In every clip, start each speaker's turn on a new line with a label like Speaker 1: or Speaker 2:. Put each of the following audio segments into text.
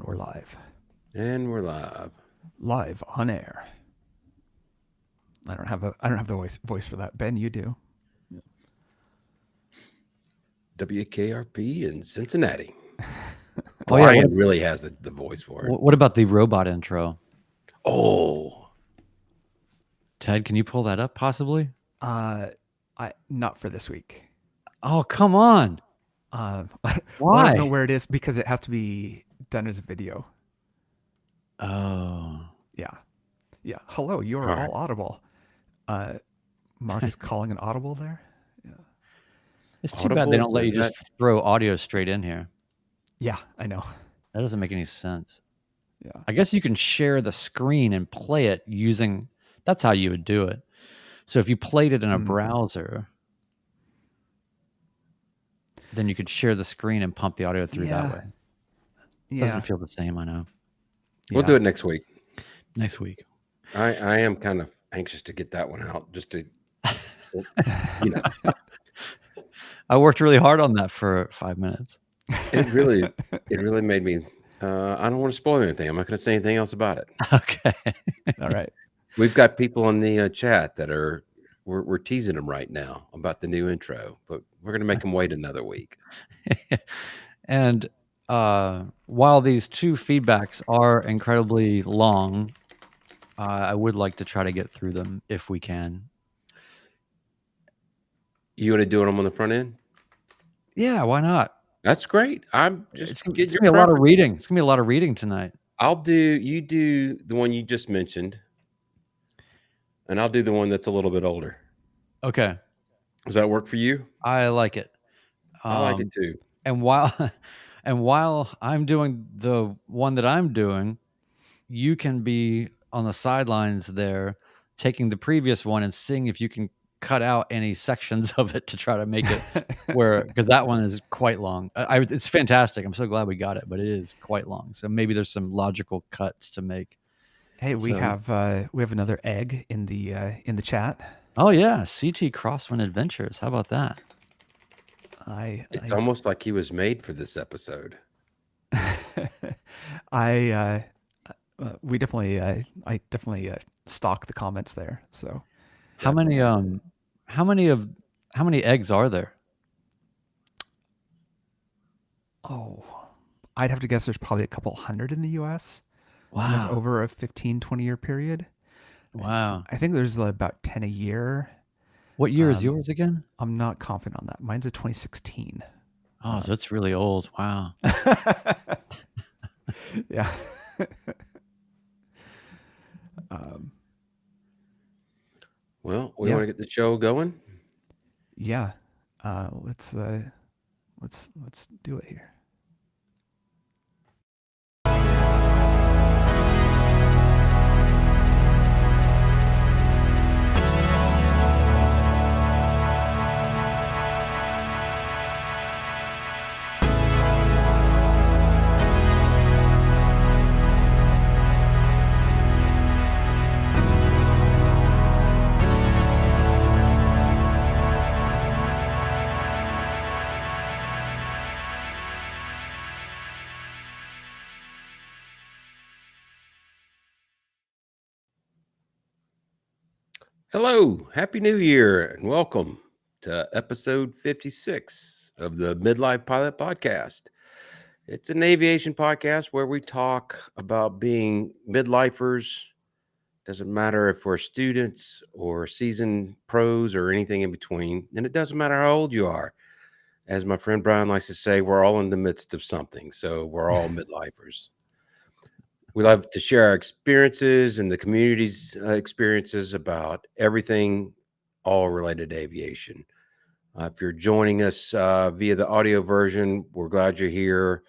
Speaker 1: we're live.
Speaker 2: And we're live.
Speaker 1: Live on air. I don't have the voice for that. Ben, you do.
Speaker 2: WKRP in Cincinnati.
Speaker 3: Oh yeah,
Speaker 2: Brian really has the voice for it.
Speaker 3: what about the robot intro?
Speaker 2: Oh,
Speaker 3: Ted, can you pull that up possibly?
Speaker 1: I not for this week.
Speaker 3: Oh, come on.
Speaker 1: Well,
Speaker 3: Why?
Speaker 1: I don't know where it is because it has to be done as a video.
Speaker 3: Oh.
Speaker 1: Yeah. Hello, you are all audible. Mark is calling an audible there. Yeah.
Speaker 3: It's too bad they don't let you
Speaker 2: Is
Speaker 3: just throw audio straight in here.
Speaker 1: Yeah, I know.
Speaker 3: That doesn't make any sense.
Speaker 1: Yeah.
Speaker 3: I guess you can share the screen and play it using, that's how you would do it. So if you played it in a browser, then you could share the screen and pump the audio through that way. It doesn't feel the same, I know.
Speaker 2: We'll do it next week.
Speaker 3: Next week.
Speaker 2: I am kind of anxious to get that one out just to,
Speaker 3: I worked really hard on that for 5 minutes.
Speaker 2: It really made me, I don't want to spoil anything. I'm not going to say anything else about it.
Speaker 3: Okay.
Speaker 1: All right.
Speaker 2: We've got people in the chat that we're teasing them right now about the new intro, but we're going to make them wait another week.
Speaker 3: And while these two feedbacks are incredibly long, I would like to try to get through them if we can.
Speaker 2: You want to do them on the front end?
Speaker 3: Yeah, why not?
Speaker 2: That's great.
Speaker 3: It's gonna be a lot of reading. It's gonna be a lot of reading tonight.
Speaker 2: You do the one you just mentioned, and I'll do the one that's a little bit older.
Speaker 3: Okay.
Speaker 2: Does that work for you?
Speaker 3: I like it.
Speaker 2: I like it too.
Speaker 3: And while I'm doing the one that I'm doing, you can be on the sidelines there, taking the previous one and seeing if you can cut out any sections of it to try to make it because that one is quite long. It's fantastic. I'm so glad we got it, but it is quite long. So maybe there's some logical cuts to make.
Speaker 1: Hey, we have another egg in the chat.
Speaker 3: Oh yeah, CT Crosswind Adventures. How about that?
Speaker 2: It's almost like he was made for this episode.
Speaker 1: I definitely stalk the comments there. So
Speaker 3: how many eggs are there?
Speaker 1: Oh, I'd have to guess there's probably a couple hundred in the US.
Speaker 3: Wow.
Speaker 1: And that's over a 15-20 year period.
Speaker 3: Wow.
Speaker 1: I think there's about 10 a year.
Speaker 3: What year is yours again?
Speaker 1: I'm not confident on that. Mine's a 2016.
Speaker 3: Oh, so it's really old. Wow.
Speaker 1: Yeah.
Speaker 2: Well, we want to get the show going.
Speaker 1: Yeah. Let's do it here.
Speaker 2: Hello, Happy New Year, and welcome to episode 56 of the Midlife Pilot Podcast. It's an aviation podcast where we talk about being midlifers. Doesn't matter if we're students or seasoned pros or anything in between, and it doesn't matter how old you are. As my friend Brian likes to say, we're all in the midst of something, so we're all midlifers. We love to share our experiences and the community's experiences about everything, all related to aviation. If you're joining us via the audio version, we're glad you're here.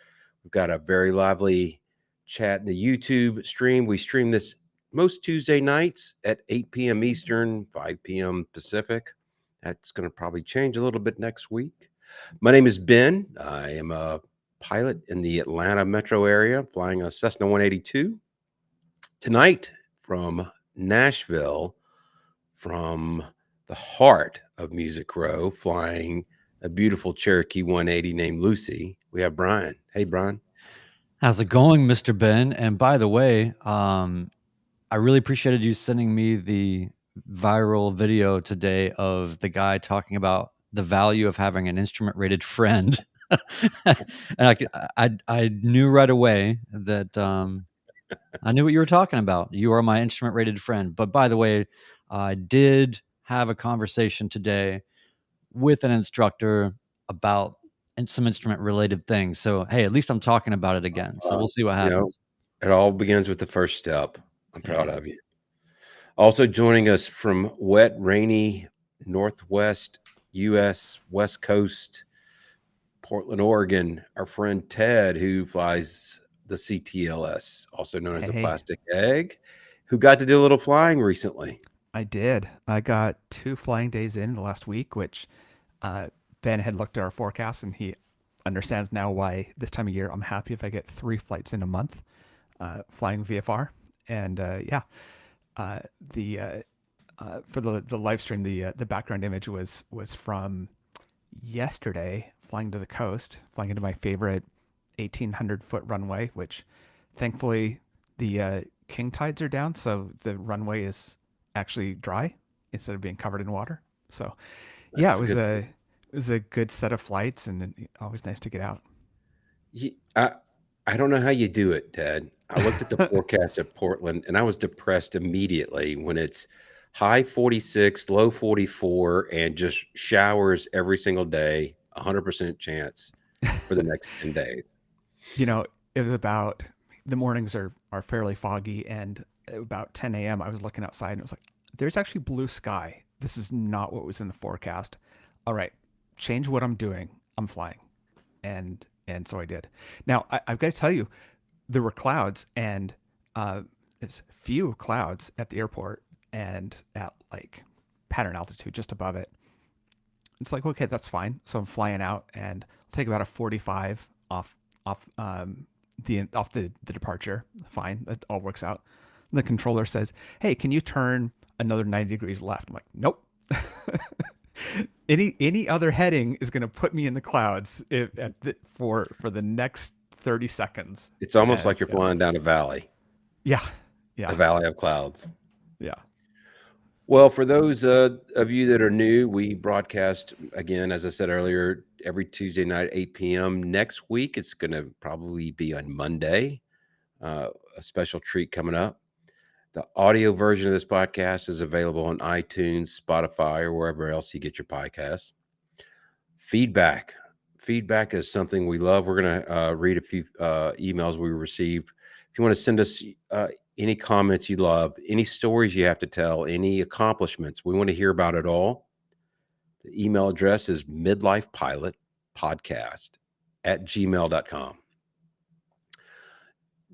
Speaker 2: We've got a very lively chat in the YouTube stream. We stream this most Tuesday nights at 8 p.m. Eastern, 5 p.m. Pacific. That's going to probably change a little bit next week. My name is Ben. I am a pilot in the Atlanta metro area, flying a Cessna 182. Tonight from Nashville, from the heart of Music Row, flying a beautiful Cherokee 180 named Lucy, we have Brian. Hey, Brian.
Speaker 3: How's it going, Mr. Ben? And by the way, I really appreciated you sending me the viral video today of the guy talking about the value of having an instrument rated friend. And I knew right away that I knew what you were talking about. You are my instrument rated friend. But by the way, I did have a conversation today with an instructor about some instrument related things. So, hey, at least I'm talking about it again. So we'll see what happens.
Speaker 2: It all begins with the first step. I'm proud of you. Also joining us from wet, rainy, Northwest U.S. West Coast, Portland, Oregon, our friend Ted, who flies the CTLS, also known as a plastic egg, who got to do a little flying recently.
Speaker 1: I did. I got 2 flying days in the last week, which Ben had looked at our forecast, and he understands now why this time of year I'm happy if I get 3 flights in a month flying VFR. And for the live stream, the background image was from yesterday, flying to the coast, flying into my favorite 1,800-foot runway, which thankfully the king tides are down, so the runway is actually dry instead of being covered in water. So yeah, it was a good set of flights, and always nice to get out.
Speaker 2: I don't know how you do it, Ted. I looked at the forecast at Portland, and I was depressed immediately when it's high 46, low 44, and just showers every single day, 100% chance for the next 10 days.
Speaker 1: You know, it was about, the mornings are fairly foggy, and about 10 a.m. I was looking outside, and it was like, there's actually blue sky. This is not what was in the forecast. All right, change what I'm doing. I'm flying. And so I did. Now, I've got to tell you, there were clouds, and there's few clouds at the airport and at like pattern altitude just above it. It's like, okay, that's fine. So I'm flying out, and I'll take about a 45 off the departure. Fine, that all works out. And the controller says, "Hey, can you turn another 90 degrees left?" I'm like, "Nope." Any other heading is going to put me in the clouds for the next 30 seconds.
Speaker 2: It's almost like you're flying down a valley.
Speaker 1: Yeah.
Speaker 2: A valley of clouds.
Speaker 1: Yeah.
Speaker 2: Well, for those of you that are new, we broadcast, again, as I said earlier, every Tuesday night at 8 p.m. Next week, it's going to probably be on Monday. A special treat coming up. The audio version of this podcast is available on iTunes, Spotify, or wherever else you get your podcasts. Feedback is something we love. We're going to read a few emails we received. If you want to send us any comments you love, any stories you have to tell, any accomplishments, we want to hear about it all. The email address is midlifepilotpodcast@gmail.com.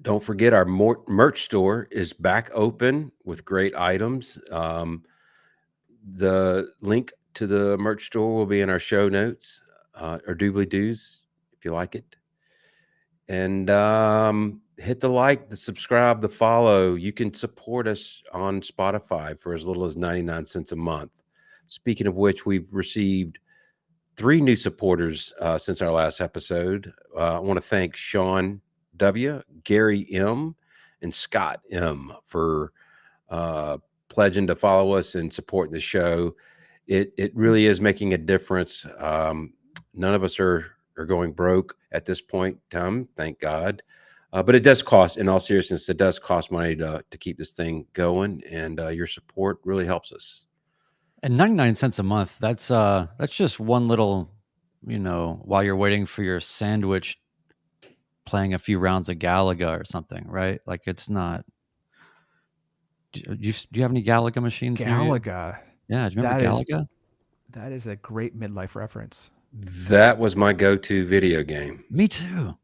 Speaker 2: Don't forget, our merch store is back open with great items. The link to the merch store will be in our show notes, or doobly-doos, if you like it. And hit the like, the subscribe, the follow. You can support us on Spotify for as little as 99 cents a month. Speaking of which, we've received 3 new supporters since our last episode. I want to thank Sean W., Gary M., and Scott M. for pledging to follow us and supporting the show. It really is making a difference. None of us are going broke at this point in time, thank God. But it does cost, in all seriousness, it does cost money to keep this thing going, and your support really helps us.
Speaker 3: And 99 cents a month, that's just one little, while you're waiting for your sandwich, playing a few rounds of Galaga or something, right? Like, it's not. Do you have any Galaga machines?
Speaker 1: Galaga.
Speaker 3: Yeah, do you remember Galaga?
Speaker 1: That is a great midlife reference.
Speaker 2: That was my go-to video game.
Speaker 3: Me too.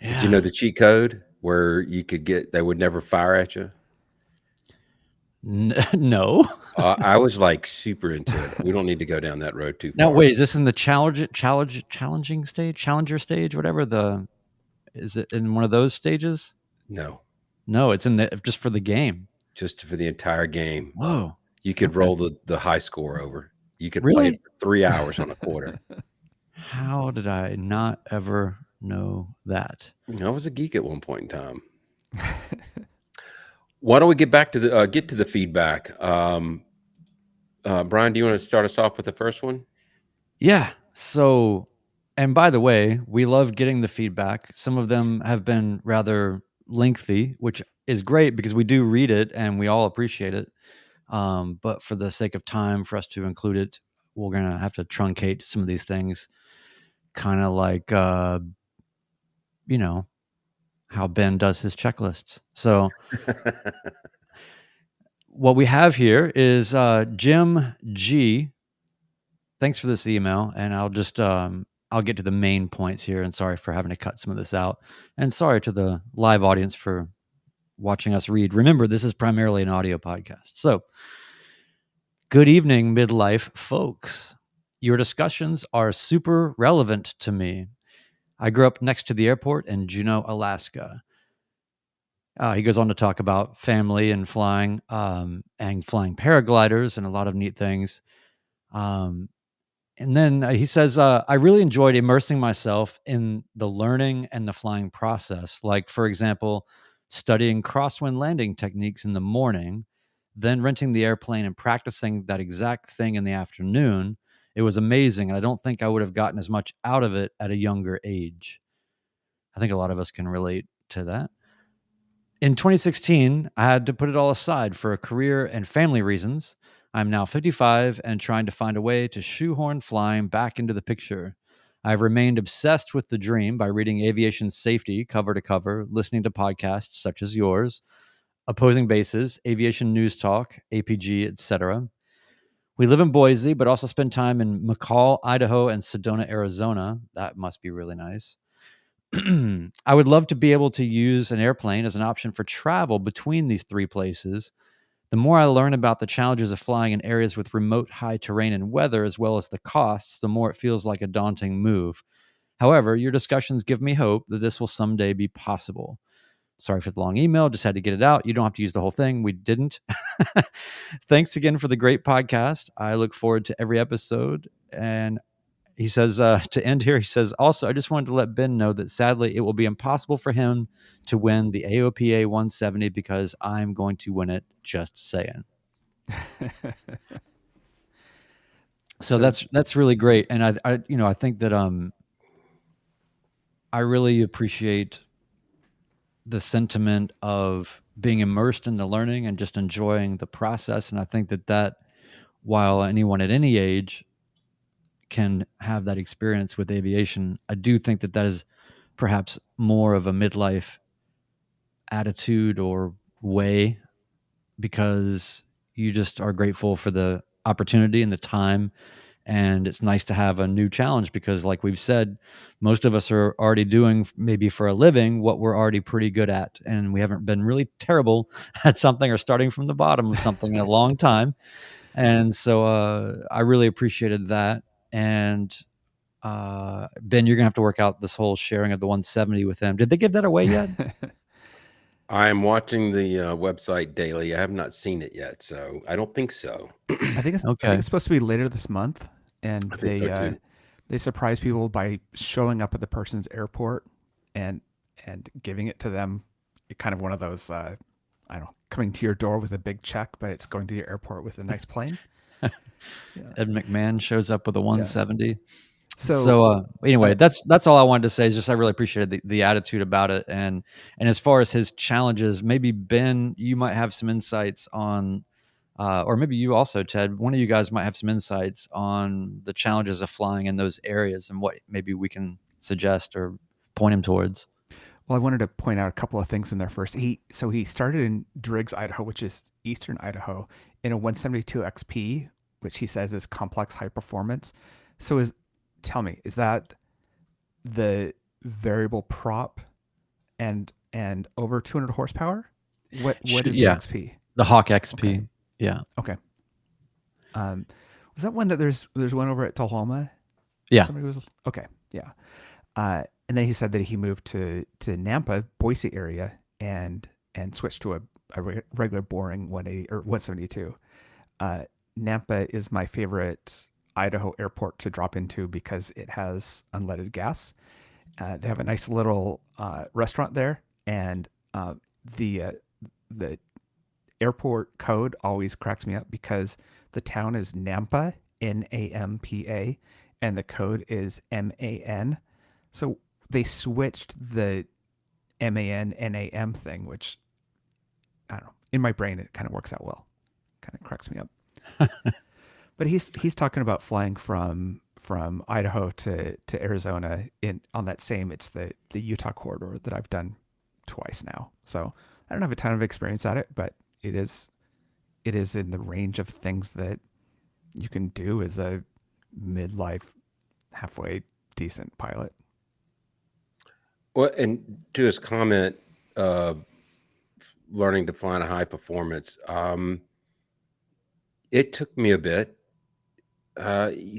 Speaker 3: Yeah.
Speaker 2: Did you know the cheat code where you could they would never fire at you?
Speaker 3: No.
Speaker 2: I was like super into it. We don't need to go down that road too far.
Speaker 3: Now, wait, is this in the challenging stage, challenger stage, whatever is it in one of those stages?
Speaker 2: No,
Speaker 3: it's in just for the game.
Speaker 2: Just for the entire game.
Speaker 3: Whoa.
Speaker 2: You could roll the high score over. You could
Speaker 3: really
Speaker 2: play it for 3 hours on a quarter.
Speaker 3: How did I not ever know that.
Speaker 2: I was a geek at one point in time. Why don't we get back to the feedback? Brian, do you want to start us off with the first one?
Speaker 3: Yeah. So, and by the way, we love getting the feedback. Some of them have been rather lengthy, which is great because we do read it and we all appreciate it. But for the sake of time for us to include it, we're going to have to truncate some of these things, kind of like, you know, how Ben does his checklists. So what we have here is Jim G. Thanks for this email, and I'll just I'll get to the main points here. And sorry for having to cut some of this out, and sorry to the live audience for watching us read. Remember, this is primarily an audio podcast. So, good evening, midlife folks. Your discussions are super relevant to me. I grew up next to the airport in Juneau, Alaska. He goes on to talk about family and flying paragliders and a lot of neat things. And then he says, I really enjoyed immersing myself in the learning and the flying process. Like, for example, studying crosswind landing techniques in the morning, then renting the airplane and practicing that exact thing in the afternoon. It was amazing. And I don't think I would have gotten as much out of it at a younger age. I think a lot of us can relate to that. In 2016, I had to put it all aside for a career and family reasons. I'm now 55 and trying to find a way to shoehorn flying back into the picture. I've remained obsessed with the dream by reading aviation safety cover to cover, listening to podcasts such as yours, Opposing Bases, Aviation News Talk, APG, etc. We live in Boise, but also spend time in McCall, Idaho, and Sedona, Arizona. That must be really nice. I would love to be able to use an airplane as an option for travel between these three places. The more I learn about the challenges of flying in areas with remote high terrain and weather, as well as the costs, the more it feels like a daunting move. However, your discussions give me hope that this will someday be possible. Sorry for the long email. Just had to get it out. You don't have to use the whole thing. We didn't. Thanks again for the great podcast. I look forward to every episode. And he says, to end here, he says, also, I just wanted to let Ben know that sadly it will be impossible for him to win the AOPA 170 because I'm going to win it. Just saying. So that's really great. And I think that I really appreciate the sentiment of being immersed in the learning and just enjoying the process. And I think that while anyone at any age can have that experience with aviation, I do think that is perhaps more of a midlife attitude or way, because you just are grateful for the opportunity and the time. And it's nice to have a new challenge because, like we've said, most of us are already doing maybe for a living what we're already pretty good at. And we haven't been really terrible at something or starting from the bottom of something in a long time. And so I really appreciated that. And Ben, you're gonna have to work out this whole sharing of the 170 with him. Did they give that away yet?
Speaker 2: I'm watching the website daily. I have not seen it yet, so I don't think so.
Speaker 1: I think
Speaker 3: Okay.
Speaker 1: it's supposed to be later this month, and
Speaker 2: I think so too.
Speaker 1: they surprise people by showing up at the person's airport and giving it to them. Kind of one of those I don't know, coming to your door with a big check, but it's going to your airport with a nice plane.
Speaker 3: Ed McMahon shows up with a 170.
Speaker 1: So
Speaker 3: anyway, that's all I wanted to say. Is just I really appreciated the attitude about it, and as far as his challenges, maybe Ben, you might have some insights on, or maybe you also, Ted. One of you guys might have some insights on the challenges of flying in those areas and what maybe we can suggest or point him towards.
Speaker 1: Well, I wanted to point out a couple of things in there first. He started in Driggs, Idaho, which is eastern Idaho, in a 172 XP, which he says is complex high performance. So tell me, is that the variable prop and over 200 horsepower? What is the XP?
Speaker 3: The Hawk XP.
Speaker 1: Okay.
Speaker 3: Yeah.
Speaker 1: Okay. Was that one that there's one over at Tullahoma?
Speaker 3: Yeah.
Speaker 1: Somebody was okay. Yeah. And then he said that he moved to Nampa, Boise area, and switched to a regular boring 180 or 172. Nampa is my favorite Idaho airport to drop into because it has unleaded gas, They have a nice little restaurant there, and the the airport code always cracks me up because the town is Nampa, Nampa, and the code is MAN. So they switched the MAN thing, which I don't know. In my brain, it kind of works out well. Kind of cracks me up. But he's talking about flying from Idaho to Arizona in on that same, it's the Utah corridor that I've done twice now. So I don't have a ton of experience at it, but it is in the range of things that you can do as a midlife halfway decent pilot.
Speaker 2: Well, and to his comment of learning to fly in a high performance, it took me a bit.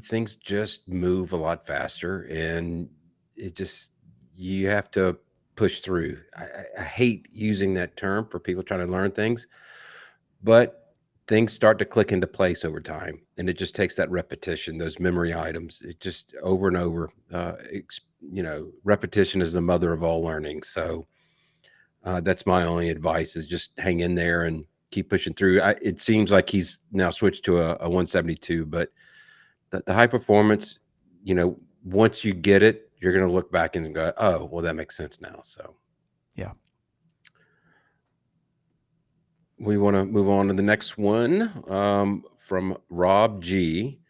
Speaker 2: Things just move a lot faster, and it just you have to push through. I hate using that term for people trying to learn things, but things start to click into place over time, and it just takes that repetition, those memory items. It just over and over. Repetition is the mother of all learning. So that's my only advice: is just hang in there and keep pushing through. It seems like he's now switched to a 172, but the high performance, once you get it, you're going to look back and go, oh, well, that makes sense now. So,
Speaker 1: yeah.
Speaker 2: We want to move on to the next one from Rob G.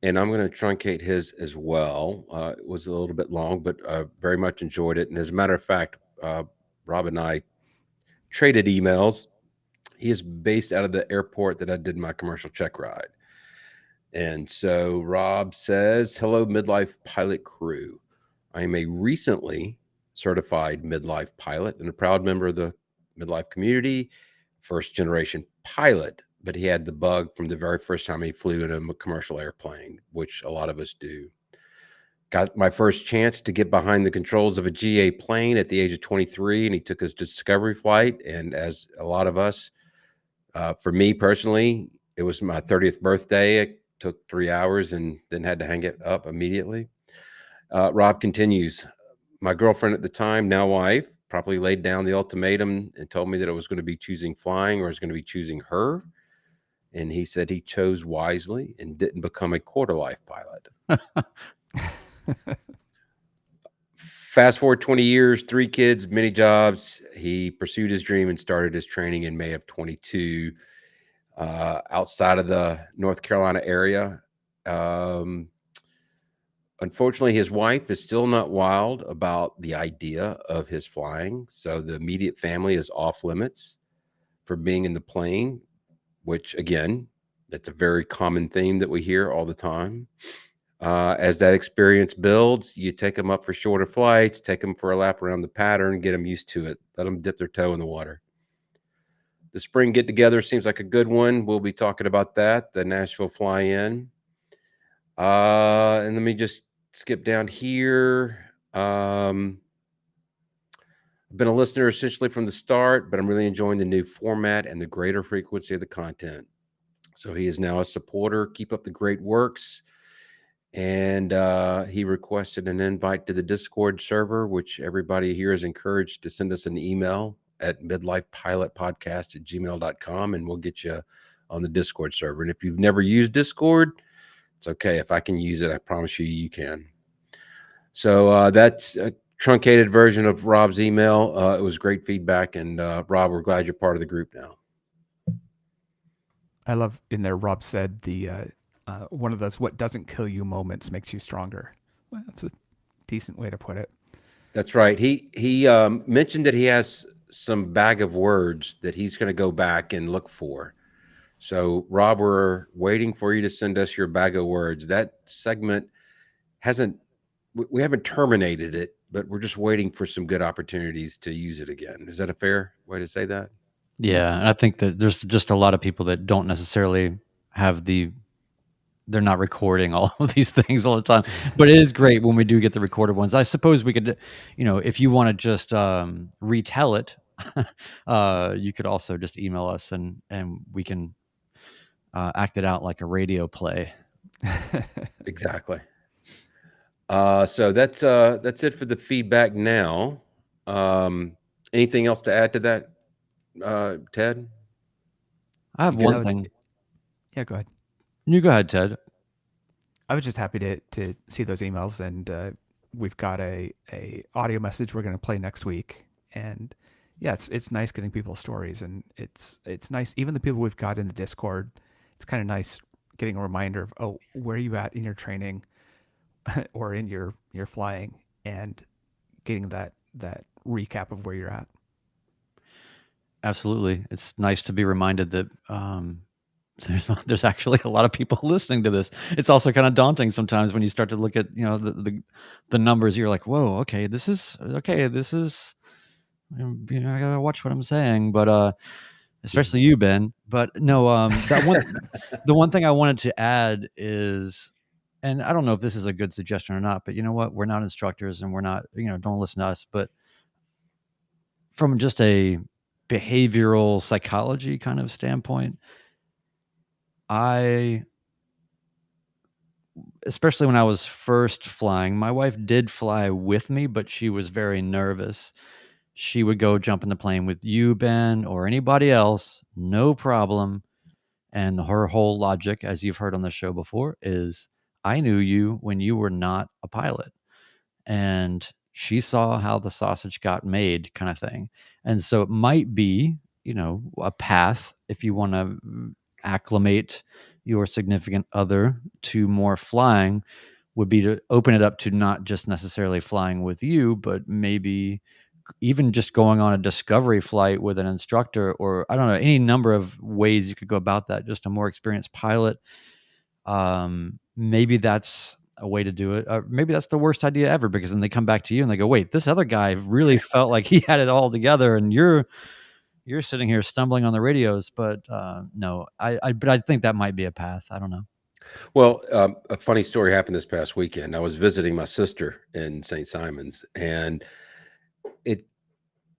Speaker 2: And I'm going to truncate his as well. It was a little bit long, but very much enjoyed it. And as a matter of fact, Rob and I traded emails. He is based out of the airport that I did my commercial check ride. And so Rob says, hello, midlife pilot crew. I am a recently certified midlife pilot and a proud member of the midlife community, first generation pilot, but he had the bug from the very first time he flew in a commercial airplane, which a lot of us do. Got my first chance to get behind the controls of a GA plane at the age of 23, and he took his discovery flight. And as a lot of us, for me personally, it was my 30th birthday. It took 3 hours and then had to hang it up immediately. Rob continues, my girlfriend at the time, now wife, probably laid down the ultimatum and told me that I was going to be choosing flying or I was going to be choosing her. And he said he chose wisely and didn't become a quarter life pilot. Fast forward 20 years, 3 kids, many jobs. He pursued his dream and started his training in May of 22 outside of the North Carolina area. Unfortunately, his wife is still not wild about the idea of his flying. So the immediate family is off limits for being in the plane, which again, that's a very common theme that we hear all the time. As that experience builds, you take them up for shorter flights, take them for a lap around the pattern, get them used to it, let them dip their toe in the water. The spring get together seems like a good one. We'll be talking about that, the Nashville fly-in. And let me just skip down here. I've been a listener essentially from the start, but I'm really enjoying the new format and the greater frequency of the content. So he is now a supporter. Keep up the great works. And he requested an invite to the Discord server, which everybody here is encouraged to send us an email at midlifepilotpodcast@gmail.com, and we'll get you on the Discord server. And if you've never used Discord, it's okay. If I can use it, I promise you, you can. So that's a truncated version of Rob's email. It was great feedback. And Rob, we're glad you're part of the group now.
Speaker 1: I love in there, Rob said the one of those what doesn't kill you moments makes you stronger. Well, that's a decent way to put it.
Speaker 2: That's right. He mentioned that he has some bag of words that he's going to go back and look for. So, Rob, we're waiting for you to send us your bag of words. That segment we haven't terminated it, but we're just waiting for some good opportunities to use it again. Is that a fair way to say that?
Speaker 3: Yeah, and I think that there's just a lot of people that don't necessarily have they're not recording all of these things all the time. But it is great when we do get the recorded ones. I suppose we could, if you want to just retell it, you could also just email us and we can act it out like a radio play.
Speaker 2: Exactly. So that's it for the feedback now. Anything else to add to that, Ted?
Speaker 3: I have
Speaker 2: You
Speaker 1: That
Speaker 3: one
Speaker 2: good?
Speaker 1: was
Speaker 3: thing.
Speaker 1: yeah. Go ahead.
Speaker 3: You go ahead, Ted.
Speaker 1: I was just happy to see those emails, and we've got a audio message we're going to play next week. And yeah, it's nice getting people's stories, and it's nice even the people we've got in the Discord. It's kind of nice getting a reminder of, oh, where are you at in your training or in your flying, and getting that recap of where you're at.
Speaker 3: Absolutely. It's nice to be reminded that there's actually a lot of people listening to this. It's also kind of daunting sometimes when you start to look at, the numbers. You're like, whoa, okay, this is I gotta watch what I'm saying. But especially you, Ben. But no, the one thing I wanted to add is, and I don't know if this is a good suggestion or not, but you know what? We're not instructors, and we're not, don't listen to us. But from just a behavioral psychology kind of standpoint, I, especially when I was first flying, my wife did fly with me, but she was very nervous. She would go jump in the plane with you, Ben, or anybody else, no problem. And her whole logic, as you've heard on the show before, is I knew you when you were not a pilot. And she saw how the sausage got made, kind of thing. And so it might be, a path if you want to acclimate your significant other to more flying, would be to open it up to not just necessarily flying with you, but maybe even just going on a discovery flight with an instructor, or I don't know, any number of ways you could go about that. Just a more experienced pilot. Maybe that's a way to do it. Maybe that's the worst idea ever, because then they come back to you and they go, wait, this other guy really felt like he had it all together, and you're sitting here stumbling on the radios. But no, but I think that might be a path. I don't know.
Speaker 2: Well, a funny story happened this past weekend. I was visiting my sister in St. Simons, and it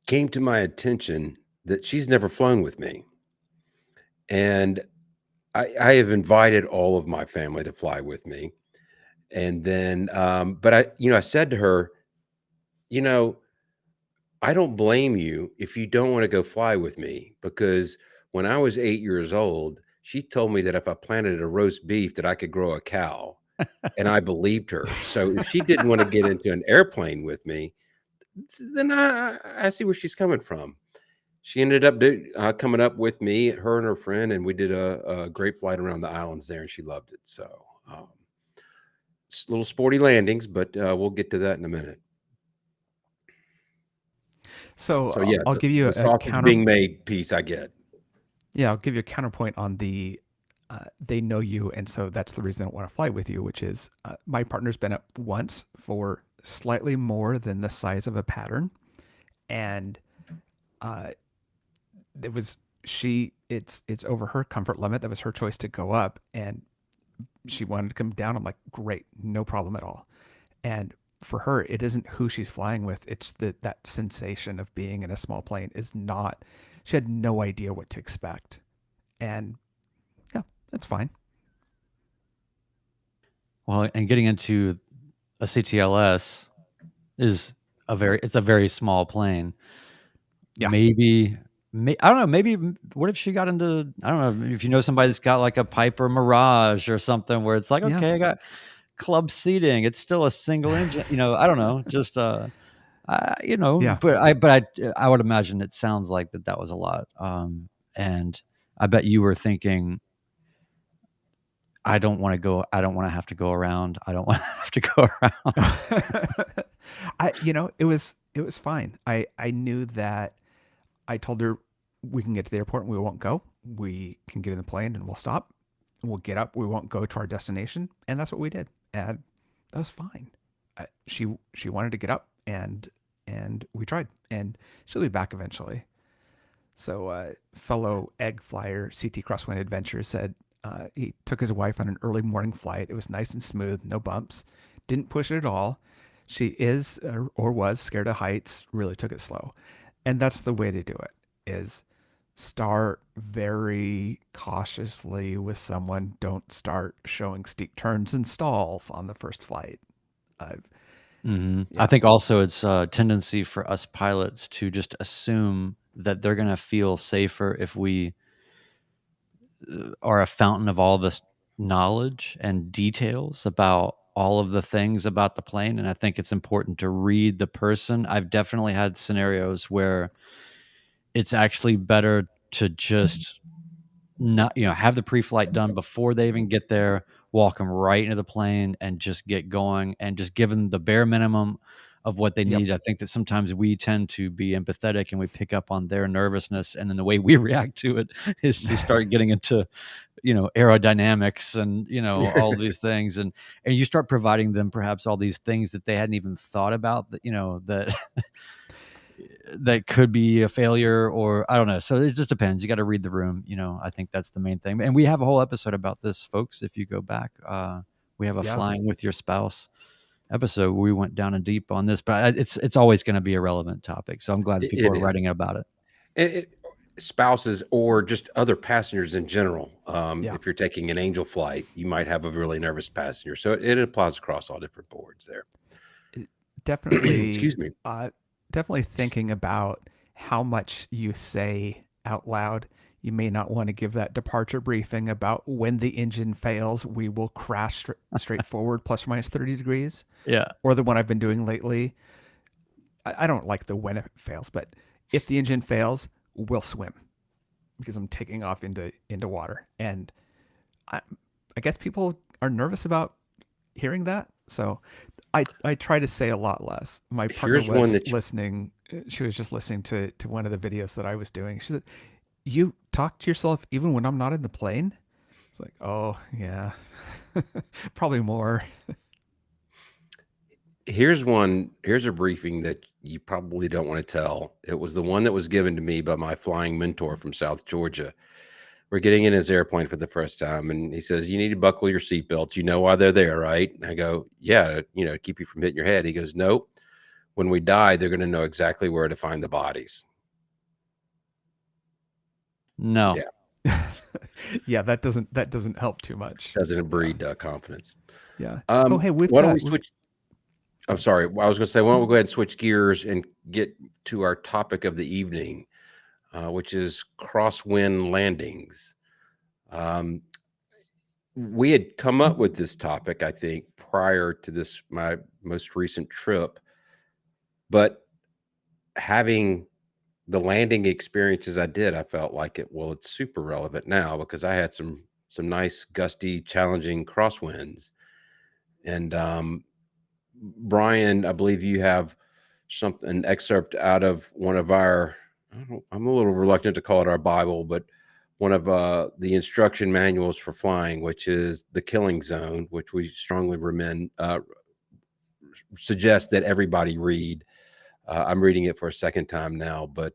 Speaker 2: came to my attention that she's never flown with me. And I have invited all of my family to fly with me. And then, but I said to her, you know, I don't blame you if you don't want to go fly with me, because when I was 8 years old, she told me that if I planted a roast beef, that I could grow a cow. And I believed her. So if she didn't want to get into an airplane with me, then I see where she's coming from. She ended up coming up with me, her and her friend, and we did a great flight around the islands there, and she loved it. So it's little sporty landings, but we'll get to that in a minute.
Speaker 1: So
Speaker 2: Yeah,
Speaker 1: I'll give you
Speaker 2: the
Speaker 1: a
Speaker 2: sausage
Speaker 1: counter.
Speaker 2: being made piece I get.
Speaker 1: Yeah, I'll give you a counterpoint on the they know you, and so that's the reason they don't want to fly with you. Which is my partner's been up once for slightly more than the size of a pattern, and uh, it was it's over her comfort limit. That was her choice to go up, and she wanted to come down. I'm like, great, no problem at all. And for her, it isn't who she's flying with. It's that sensation of being in a small plane is not. She had no idea what to expect, and yeah, that's fine.
Speaker 3: Well, and getting into a CTLS is it's a very small plane.
Speaker 1: Yeah.
Speaker 3: Maybe, I don't know. Maybe what if she got into, I don't know, if you know somebody that's got like a Piper Mirage or something, where it's like,
Speaker 1: Yeah.
Speaker 3: okay, I got club seating. It's still a single engine. I don't know. Just
Speaker 1: Yeah.
Speaker 3: but I would imagine it sounds like that was a lot. And I bet you were thinking, I don't want to go. I don't want to have to go around. I don't want to have to go around.
Speaker 1: It was fine. I knew that. I told her we can get to the airport and we won't go. We can get in the plane and we'll stop. We'll get up. We won't go to our destination, and that's what we did. And that was fine. She wanted to get up, and we tried, and she'll be back eventually. So, fellow egg flyer CT Crosswind Adventure said he took his wife on an early morning flight. It was nice and smooth, no bumps. Didn't push it at all. She is or was scared of heights. Really took it slow, and that's the way to do it. Is start very cautiously with someone. Don't start showing steep turns and stalls on the first flight. I've,
Speaker 3: I think also it's a tendency for us pilots to just assume that they're going to feel safer if we are a fountain of all this knowledge and details about all of the things about the plane. And I think it's important to read the person. I've definitely had scenarios where it's actually better to just not, have the pre-flight done before they even get there, walk them right into the plane and just get going and just give them the bare minimum of what they
Speaker 1: Yep.
Speaker 3: need. I think that sometimes we tend to be empathetic and we pick up on their nervousness, and then the way we react to it is to start getting into, aerodynamics and, all these things. And you start providing them perhaps all these things that they hadn't even thought about that, that that could be a failure, or I don't know. So it just depends. You got to read the room. I think that's the main thing. And we have a whole episode about this, folks. If you go back, we have a flying with your spouse episode where we went down and deep on this, but it's always going to be a relevant topic. So I'm glad that people are writing about it.
Speaker 2: Spouses or just other passengers in general.
Speaker 1: Yeah.
Speaker 2: If you're taking an angel flight, you might have a really nervous passenger. So it applies across all different boards there.
Speaker 1: Definitely.
Speaker 2: Excuse me.
Speaker 1: Definitely thinking about how much you say out loud. You may not want to give that departure briefing about when the engine fails, we will crash straight forward plus or minus 30 degrees.
Speaker 3: Yeah.
Speaker 1: Or the one I've been doing lately. I don't like the when it fails, but if the engine fails, we'll swim because I'm taking off into water. And I guess people are nervous about hearing that. So I try to say a lot less. My partner was listening. She was just listening to one of the videos that I was doing. She said, "You talk to yourself even when I'm not in the plane?" It's like, oh yeah, probably more.
Speaker 2: Here's a briefing that you probably don't want to tell. It was the one that was given to me by my flying mentor from South Georgia. We're getting in his airplane for the first time, and he says, "You need to buckle your seatbelt. You know why they're there, right?" And I go, "Yeah, to keep you from hitting your head." He goes, "Nope. When we die, they're going to know exactly where to find the bodies."
Speaker 3: No.
Speaker 2: Yeah.
Speaker 1: Yeah, that doesn't help too much.
Speaker 2: Doesn't breed
Speaker 1: Yeah.
Speaker 2: confidence.
Speaker 1: Hey,
Speaker 2: why don't we switch? I'm sorry. I was going to say, why don't we go ahead and switch gears and get to our topic of the evening, which is crosswind landings. We had come up with this topic, I think, prior to my most recent trip, but having the landing experiences I did, I felt like it's super relevant now because I had some nice, gusty, challenging crosswinds. And Brian, I believe you have an excerpt out of one of our, I'm a little reluctant to call it our Bible, but one of the instruction manuals for flying, which is the Killing Zone, which we strongly suggest that everybody read. I'm reading it for a second time now, but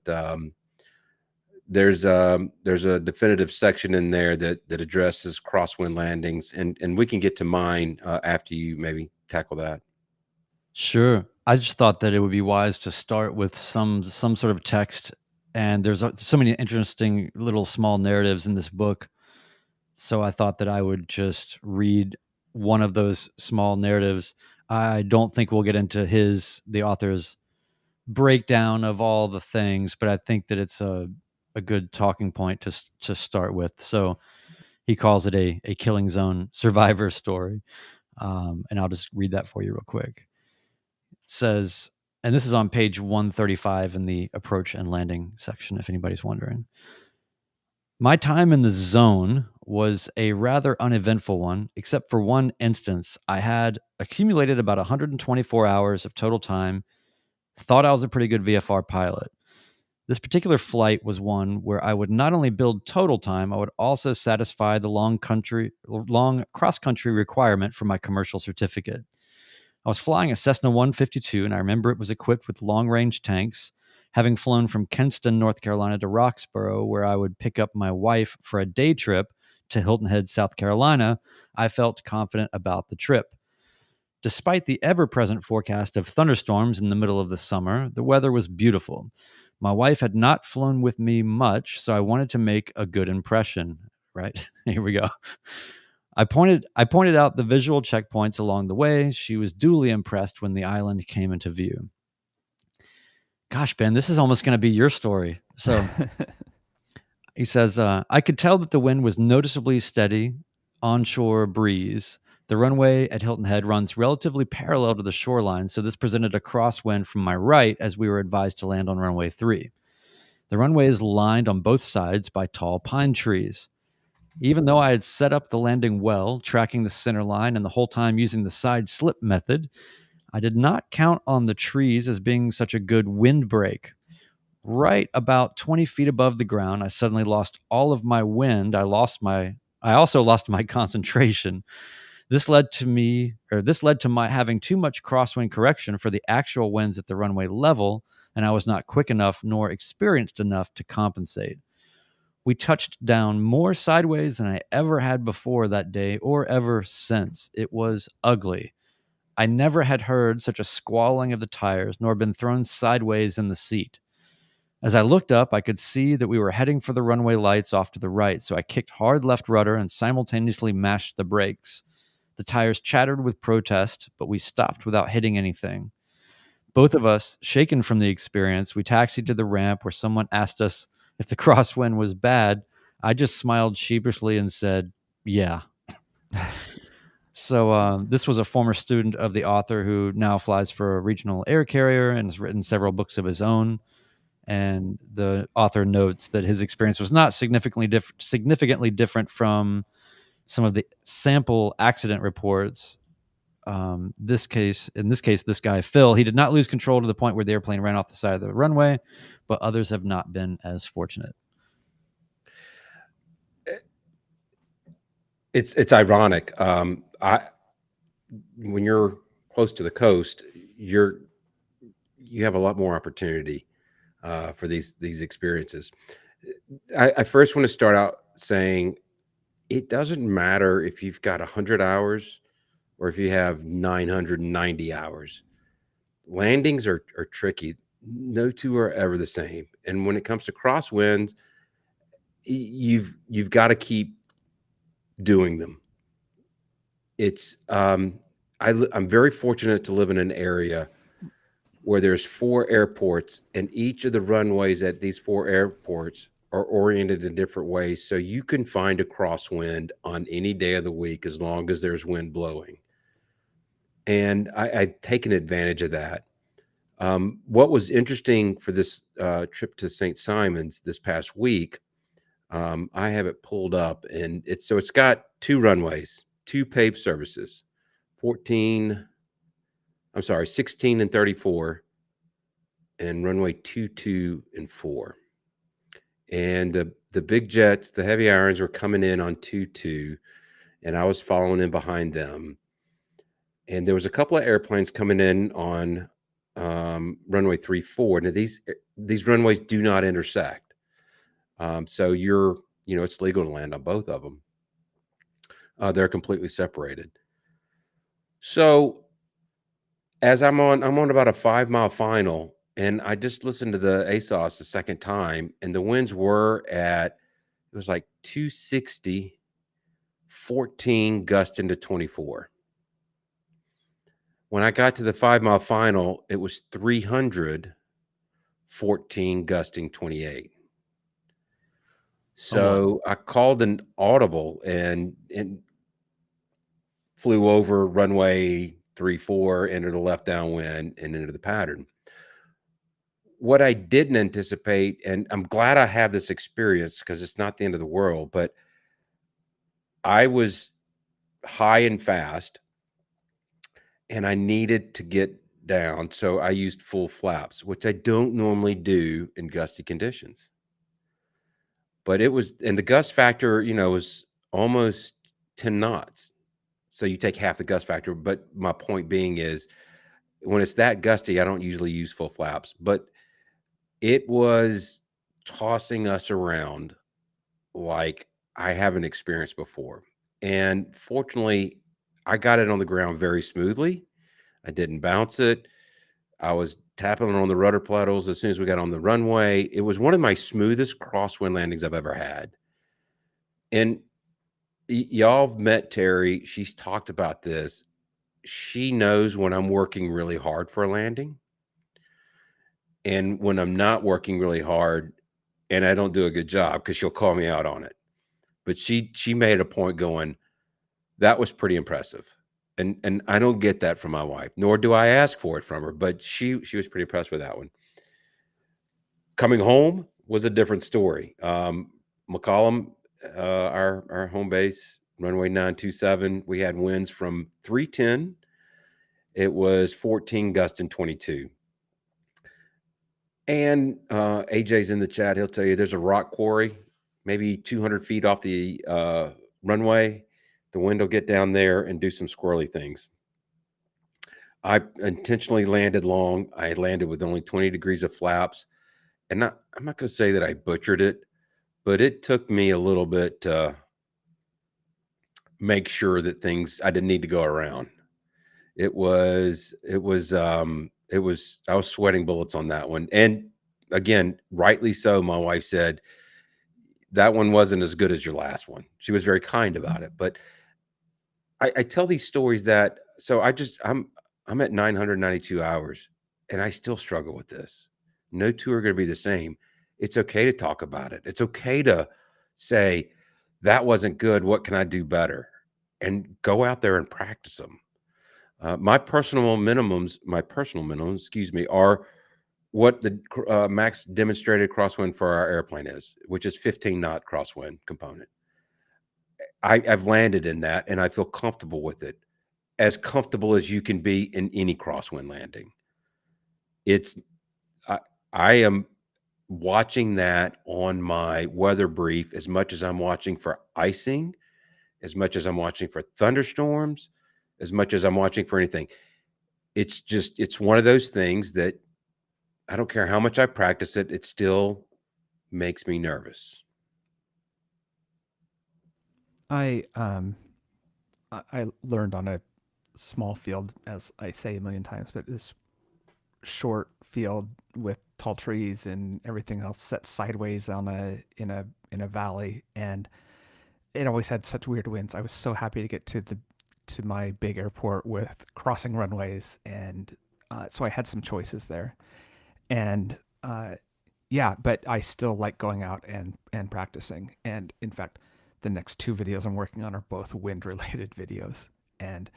Speaker 2: there's a definitive section in there that addresses crosswind landings, and we can get to mine after you maybe tackle that.
Speaker 3: Sure. I just thought that it would be wise to start with some sort of text, and there's so many interesting little small narratives in this book. So I thought that I would just read one of those small narratives. I don't think we'll get into the author's breakdown of all the things, but I think that it's a good talking point to start with. So he calls it a Killing Zone survivor story. And I'll just read that for you real quick. Says, and this is on page 135 in the approach and landing section, if anybody's wondering. My time in the zone was a rather uneventful one, except for one instance. I had accumulated about 124 hours of total time, thought I was a pretty good VFR pilot. This particular flight was one where I would not only build total time, I would also satisfy the long cross-country requirement for my commercial certificate. I was flying a Cessna 152, and I remember it was equipped with long-range tanks. Having flown from Kinston, North Carolina to Roxborough, where I would pick up my wife for a day trip to Hilton Head, South Carolina, I felt confident about the trip. Despite the ever-present forecast of thunderstorms in the middle of the summer, the weather was beautiful. My wife had not flown with me much, so I wanted to make a good impression. Right? Here we go. I pointed out the visual checkpoints along the way. She was duly impressed when the island came into view. Gosh, Ben, this is almost going to be your story. So he says, I could tell that the wind was noticeably steady, onshore breeze. The runway at Hilton Head runs relatively parallel to the shoreline, so this presented a crosswind from my right as we were advised to land on runway 3. The runway is lined on both sides by tall pine trees. Even though I had set up the landing well, tracking the center line and the whole time using the side slip method, I did not count on the trees as being such a good windbreak. Right about 20 feet above the ground, I suddenly lost all of my wind. I also lost my concentration. This led to my having too much crosswind correction for the actual winds at the runway level, and I was not quick enough nor experienced enough to compensate. We touched down more sideways than I ever had before that day or ever since. It was ugly. I never had heard such a squalling of the tires nor been thrown sideways in the seat. As I looked up, I could see that we were heading for the runway lights off to the right, so I kicked hard left rudder and simultaneously mashed the brakes. The tires chattered with protest, but we stopped without hitting anything. Both of us, shaken from the experience, we taxied to the ramp where someone asked us if the crosswind was bad. I just smiled sheepishly and said, yeah. So this was a former student of the author who now flies for a regional air carrier and has written several books of his own. And the author notes that his experience was not significantly different from some of the sample accident reports. In this case, this guy, Phil, he did not lose control to the point where the airplane ran off the side of the runway, but others have not been as fortunate.
Speaker 2: It's ironic. When you're close to the coast, you have a lot more opportunity for these experiences. I first want to start out saying it doesn't matter if you've got 100 hours or if you have 990 hours. Landings are tricky. No two are ever the same. And when it comes to crosswinds, you've got to keep doing them. It's I'm very fortunate to live in an area where there's 4 airports, and each of the runways at these 4 airports are oriented in different ways. So you can find a crosswind on any day of the week as long as there's wind blowing. And I've taken advantage of that. What was interesting for this trip to St. Simon's this past week, I have it pulled up, and it's got 2 runways, 2 paved services, 16 and 34, and runway 22 and 4. And the big jets, the heavy irons, were coming in on 22, and I was following in behind them. And there was a couple of airplanes coming in on runway 34. Now these runways do not intersect, so it's legal to land on both of them. They're completely separated. So as I'm on about a 5-mile final, and I just listened to the ASOS the second time, and the winds were it was like 260, 14 gusting to 24. When I got to the 5-mile final, it was 300, 14 gusting 28. So I called an audible and flew over runway 34, entered a left downwind, and into the pattern. What I didn't anticipate, and I'm glad I have this experience because it's not the end of the world, but I was high and fast, and I needed to get down, so I used full flaps, which I don't normally do in gusty conditions. But and the gust factor, was almost 10 knots. So you take half the gust factor. But my point being is, when it's that gusty, I don't usually use full flaps, but it was tossing us around like I haven't experienced before. And fortunately, I got it on the ground very smoothly. I didn't bounce it. I was tapping on the rudder pedals as soon as we got on the runway. It was one of my smoothest crosswind landings I've ever had. And y'all have met Terry. She's talked about this. She knows when I'm working really hard for a landing, and when I'm not working really hard and I don't do a good job, because she'll call me out on it. But she made a point going, that was pretty impressive. And I don't get that from my wife, nor do I ask for it from her, but she was pretty impressed with that one. Coming home was a different story. McCollum, our home base, runway 927, we had winds from 310. It was 14 gust and 22. And AJ's in the chat. He'll tell you there's a rock quarry, maybe 200 feet off the runway. The wind will get down there and do some squirrely things. I intentionally landed long. I landed with only 20 degrees of flaps. And I'm not going to say that I butchered it, but it took me a little bit to make sure that I didn't need to go around. I was sweating bullets on that one. And again, rightly so. My wife said that one wasn't as good as your last one. She was very kind about it. But I tell these stories so I'm at 992 hours and I still struggle with this. No two are going to be the same. It's okay to talk about it. It's okay to say, that wasn't good. What can I do better? And go out there and practice them. My personal minimums, are what the max demonstrated crosswind for our airplane is, which is 15 knot crosswind component. I've landed in that and I feel comfortable with it, as comfortable as you can be in any crosswind landing. I am watching that on my weather brief as much as I'm watching for icing, as much as I'm watching for thunderstorms, as much as I'm watching for anything. It's one of those things that I don't care how much I practice it, it still makes me nervous.
Speaker 1: I learned on a small field, as I say a million times, but this short field with tall trees and everything else set sideways in a valley, and it always had such weird winds. I was so happy to get to my big airport with crossing runways, and so I had some choices there, and yeah, but I still like going out and practicing. And in fact, the next two videos I'm working on are both wind related videos, and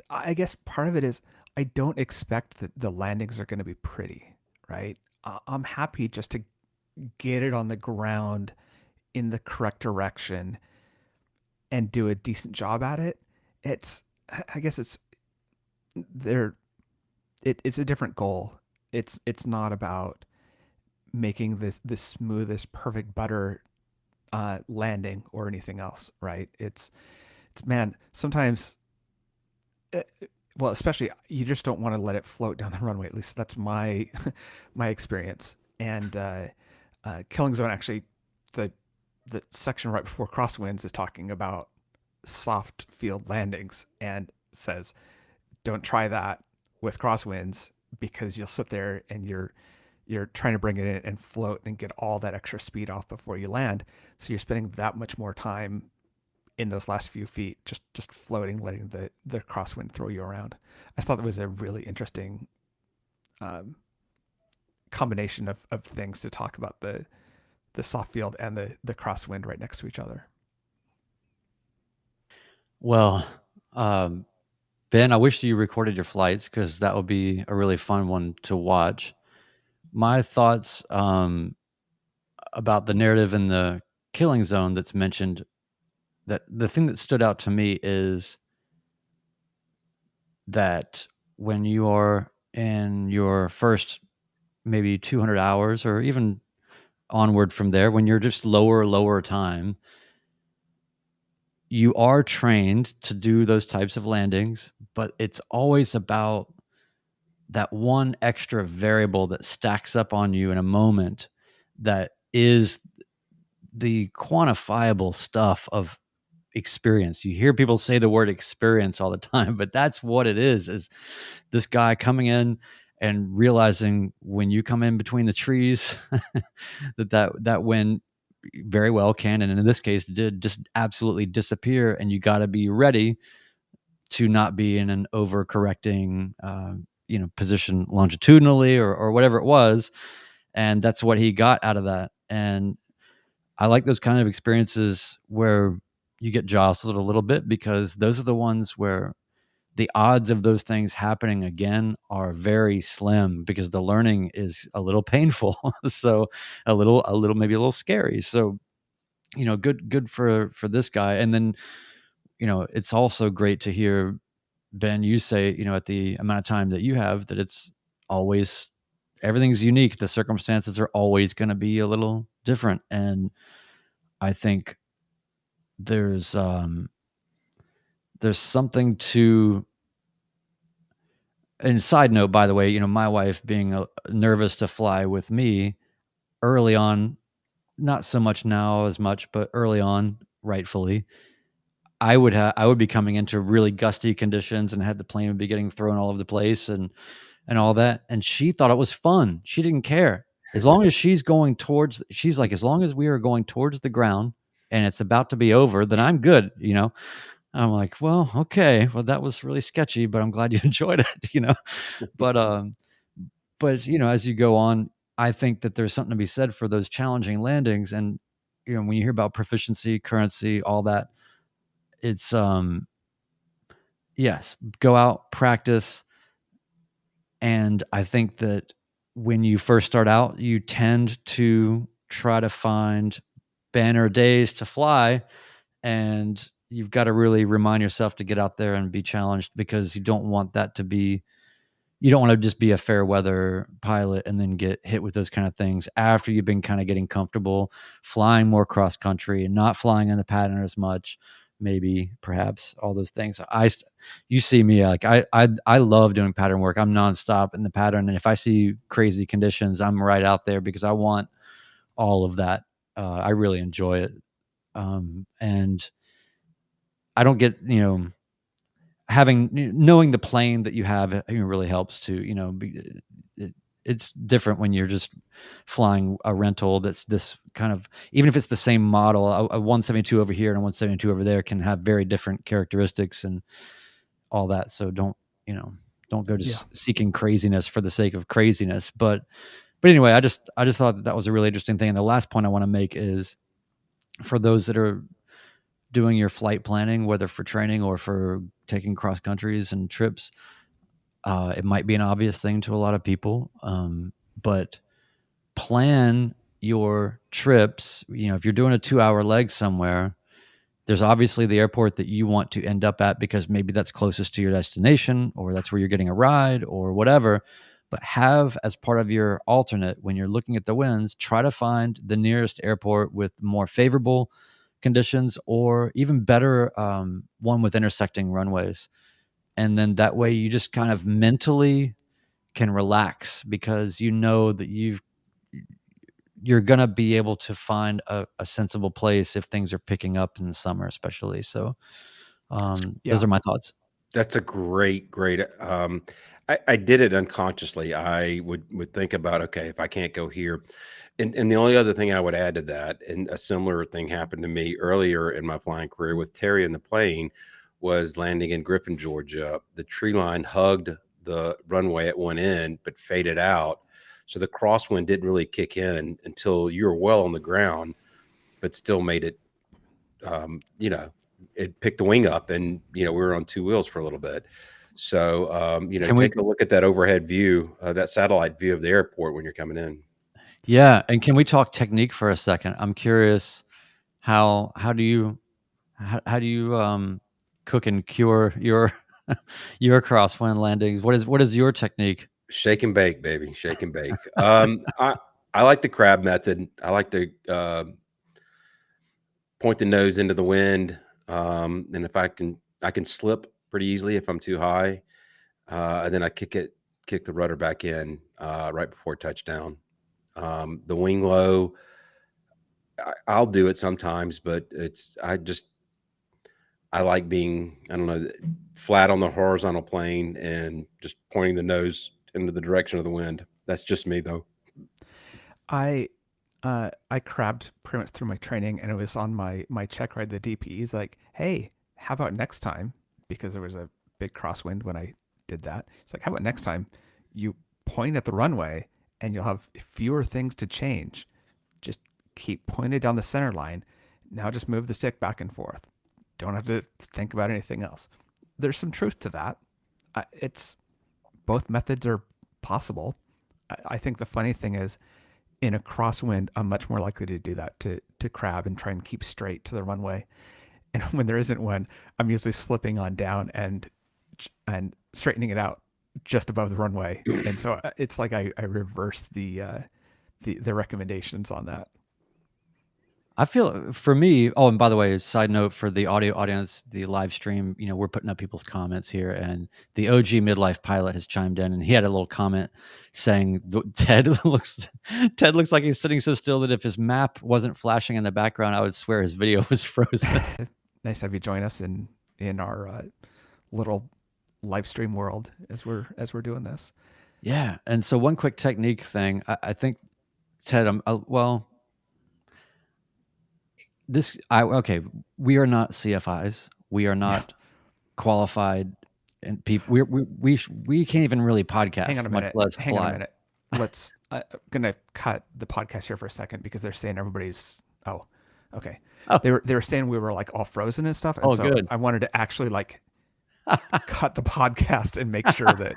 Speaker 1: I guess part of it is I don't expect that the landings are going to be pretty, right? I'm happy just to get it on the ground in the correct direction and do a decent job at it. I guess it's there. It's a different goal. It's not about making this smoothest, perfect butter landing or anything else, right? It's man. Sometimes, well, especially you just don't want to let it float down the runway. At least that's my my experience. And Killing Zone, actually, the section right before Crosswinds is talking about soft field landings and says, don't try that with Crosswinds, because you'll sit there and you're trying to bring it in and float and get all that extra speed off before you land. So you're spending that much more time in those last few feet just floating, letting the crosswind throw you around. I thought that was a really interesting combination of things to talk about, the soft field and the crosswind right next to each other.
Speaker 3: Well, Ben, I wish you recorded your flights, because that would be a really fun one to watch. My thoughts about the narrative in the Killing Zone that's mentioned, that the thing that stood out to me is that when you are in your first maybe 200 hours or even onward from there, when you're just lower time, you are trained to do those types of landings, but it's always about that one extra variable that stacks up on you in a moment that is the quantifiable stuff of experience. You hear people say the word experience all the time, but that's what it is this guy coming in and realizing when you come in between the trees that wind very well can, and in this case did, just absolutely disappear, and you got to be ready to not be in an overcorrecting position longitudinally or whatever it was. And that's what he got out of that. And I like those kind of experiences where you get jostled a little bit, because those are the ones where the odds of those things happening again are very slim, because the learning is a little painful. So a little, maybe a little scary. So, good for this guy. And then, it's also great to hear, Ben, you say, at the amount of time that you have, that it's always, everything's unique. The circumstances are always going to be a little different. And I think there's something to, and side note, by the way, my wife being nervous to fly with me early on, not so much now as much, but early on, rightfully, I would be coming into really gusty conditions, and had the plane would be getting thrown all over the place and all that. And she thought it was fun. She didn't care. As long as she's like, as long as we are going towards the ground and it's about to be over, then I'm good. I'm like, well, okay, well, that was really sketchy, but I'm glad you enjoyed it, but, as you go on, I think that there's something to be said for those challenging landings. And, when you hear about proficiency, currency, all that, it's, yes, go out, practice. And I think that when you first start out, you tend to try to find banner days to fly, and you've got to really remind yourself to get out there and be challenged, because you don't want to just be a fair weather pilot and then get hit with those kind of things after you've been kind of getting comfortable flying more cross country and not flying in the pattern as much, maybe, perhaps, all those things. You see me, like, I love doing pattern work. I'm nonstop in the pattern. And if I see crazy conditions, I'm right out there, because I want all of that. I really enjoy it. And I don't get, knowing the plane that you have really helps to, it's different when you're just flying a rental that's this kind of, even if it's the same model, a 172 over here and a 172 over there can have very different characteristics and all that. So don't go just seeking craziness for the sake of craziness. But anyway, I just thought that was a really interesting thing. And the last point I want to make is, for those that are doing your flight planning, whether for training or for taking cross countries and trips, it might be an obvious thing to a lot of people, but plan your trips. If you're doing a 2-hour leg somewhere, there's obviously the airport that you want to end up at, because maybe that's closest to your destination, or that's where you're getting a ride or whatever. But have, as part of your alternate, when you're looking at the winds, try to find the nearest airport with more favorable conditions, or even better, one with intersecting runways. And then that way you just kind of mentally can relax, because you know that you're going to be able to find a sensible place if things are picking up in the summer, especially. So those are my thoughts.
Speaker 2: That's a great. I did it unconsciously. I would think about, okay, if I can't go here. And the only other thing I would add to that, and a similar thing happened to me earlier in my flying career with Terry and the plane, was landing in Griffin, Georgia. The tree line hugged the runway at one end, but faded out. So the crosswind didn't really kick in until you were well on the ground, but still made it, it picked the wing up, and, we were on two wheels for a little bit. So, take a look at that overhead view, that satellite view of the airport when you're coming in.
Speaker 3: Yeah. And can we talk technique for a second? I'm curious, how do you cook and cure your crosswind landings? What is your technique?
Speaker 2: Shake and bake, baby. Shake and bake. I like the crab method. I like to point the nose into the wind, and if I can slip pretty easily if I'm too high, and then I kick the rudder back in right before touchdown. The wing low, I'll do it sometimes, but I like being, I don't know, flat on the horizontal plane and just pointing the nose into the direction of the wind. That's just me, though.
Speaker 1: I I crabbed pretty much through my training, and it was on my check ride. The DP is like, "Hey, how about next time?" Because there was a big crosswind when I did that. It's like, "How about next time you point at the runway, and you'll have fewer things to change. Just keep pointed down the center line. Now just move the stick back and forth. Don't have to think about anything else." There's some truth to that. It's both methods are possible. I think the funny thing is, in a crosswind, I'm much more likely to do that, to crab and try and keep straight to the runway. And when there isn't one, I'm usually slipping on down and straightening it out just above the runway. And so it's like I reverse the recommendations on that.
Speaker 3: I feel for me, oh, and by the way, side note for the audio audience, the live stream, we're putting up people's comments here, and the OG midlife pilot has chimed in, and he had a little comment saying Ted looks like he's sitting so still that if his map wasn't flashing in the background, I would swear his video was frozen.
Speaker 1: Nice to have you join us in our little live stream world as we're doing this.
Speaker 3: Yeah, and so one quick technique thing, I think Ted, okay, we are not CFIs. We are not qualified, and people. We can't even really podcast.
Speaker 1: Hang on a minute.
Speaker 3: Much less
Speaker 1: Hang
Speaker 3: fly.
Speaker 1: on a minute. Let's. I'm gonna cut the podcast here for a second because they're saying everybody's. Oh, okay.
Speaker 3: Oh.
Speaker 1: They were saying we were like all frozen and stuff. And
Speaker 3: Oh,
Speaker 1: so
Speaker 3: good.
Speaker 1: I wanted to actually like cut the podcast and make sure that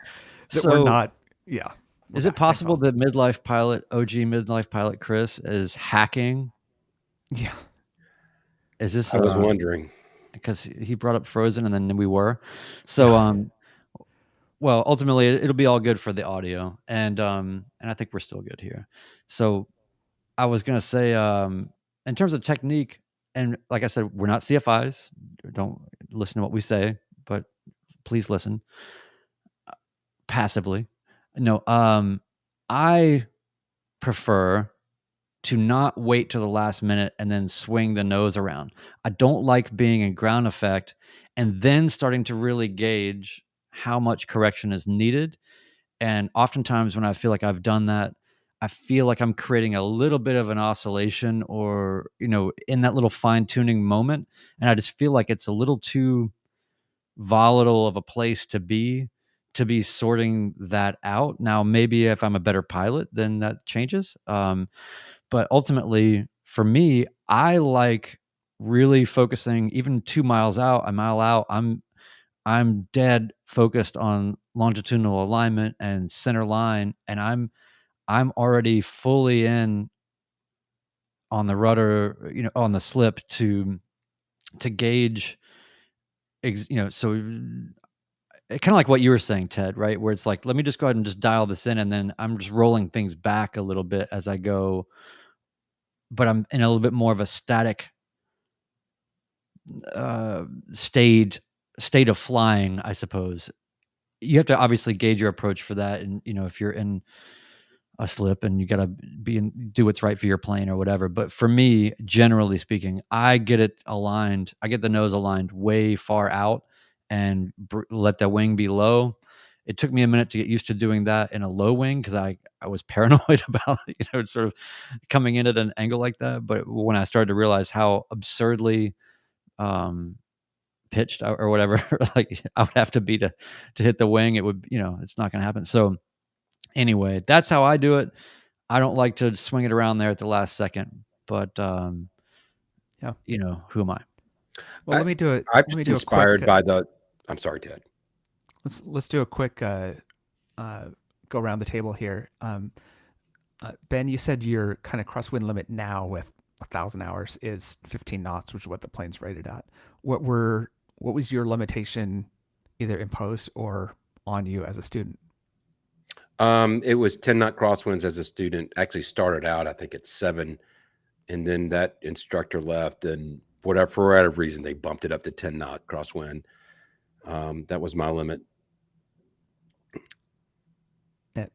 Speaker 3: So,
Speaker 1: we're not. Yeah.
Speaker 3: Is it possible that midlife pilot, OG midlife pilot Chris, is hacking?
Speaker 1: Yeah.
Speaker 3: Is this?
Speaker 2: I was wondering
Speaker 3: because he brought up Frozen, and then we were. So, well, ultimately, it'll be all good for the audio, and I think we're still good here. So, I was gonna say, in terms of technique, and like I said, we're not CFIs. Don't listen to what we say, but please listen passively. No, I prefer to not wait till the last minute and then swing the nose around. I don't like being in ground effect and then starting to really gauge how much correction is needed. And oftentimes when I feel like I've done that, I feel like I'm creating a little bit of an oscillation or, in that little fine tuning moment. And I just feel like it's a little too volatile of a place to be sorting that out. Now, maybe if I'm a better pilot, then that changes. But ultimately, for me, I like really focusing even 2 miles out, a mile out. I'm dead focused on longitudinal alignment and center line, and I'm already fully in on the rudder, on the slip to gauge, so kind of like what you were saying, Ted, right? Where it's like, let me just go ahead and just dial this in, and then I'm just rolling things back a little bit as I go. But I'm in a little bit more of a static state of flying, I suppose. You have to obviously gauge your approach for that, and if you're in a slip and you got to do what's right for your plane or whatever. But for me, generally speaking, I get it aligned. I get the nose aligned way far out and let the wing be low. It took me a minute to get used to doing that in a low wing because I was paranoid about sort of coming in at an angle like that. But when I started to realize how absurdly pitched or whatever, like I would have to be to hit the wing, it would, it's not going to happen. So anyway, that's how I do it. I don't like to swing it around there at the last second, but
Speaker 1: yeah,
Speaker 3: who am I?
Speaker 1: Well, let me do it.
Speaker 2: I'm inspired by the. I'm sorry, Ted.
Speaker 1: Let's do a quick go around the table here. Ben, you said your kind of crosswind limit now with 1,000 hours is 15 knots, which is what the plane's rated at. What was your limitation, either imposed or on you as a student?
Speaker 2: It was 10 knot crosswinds as a student. Actually started out, I think, at 7, and then that instructor left, and for whatever reason, they bumped it up to 10 knot crosswind. That was my limit.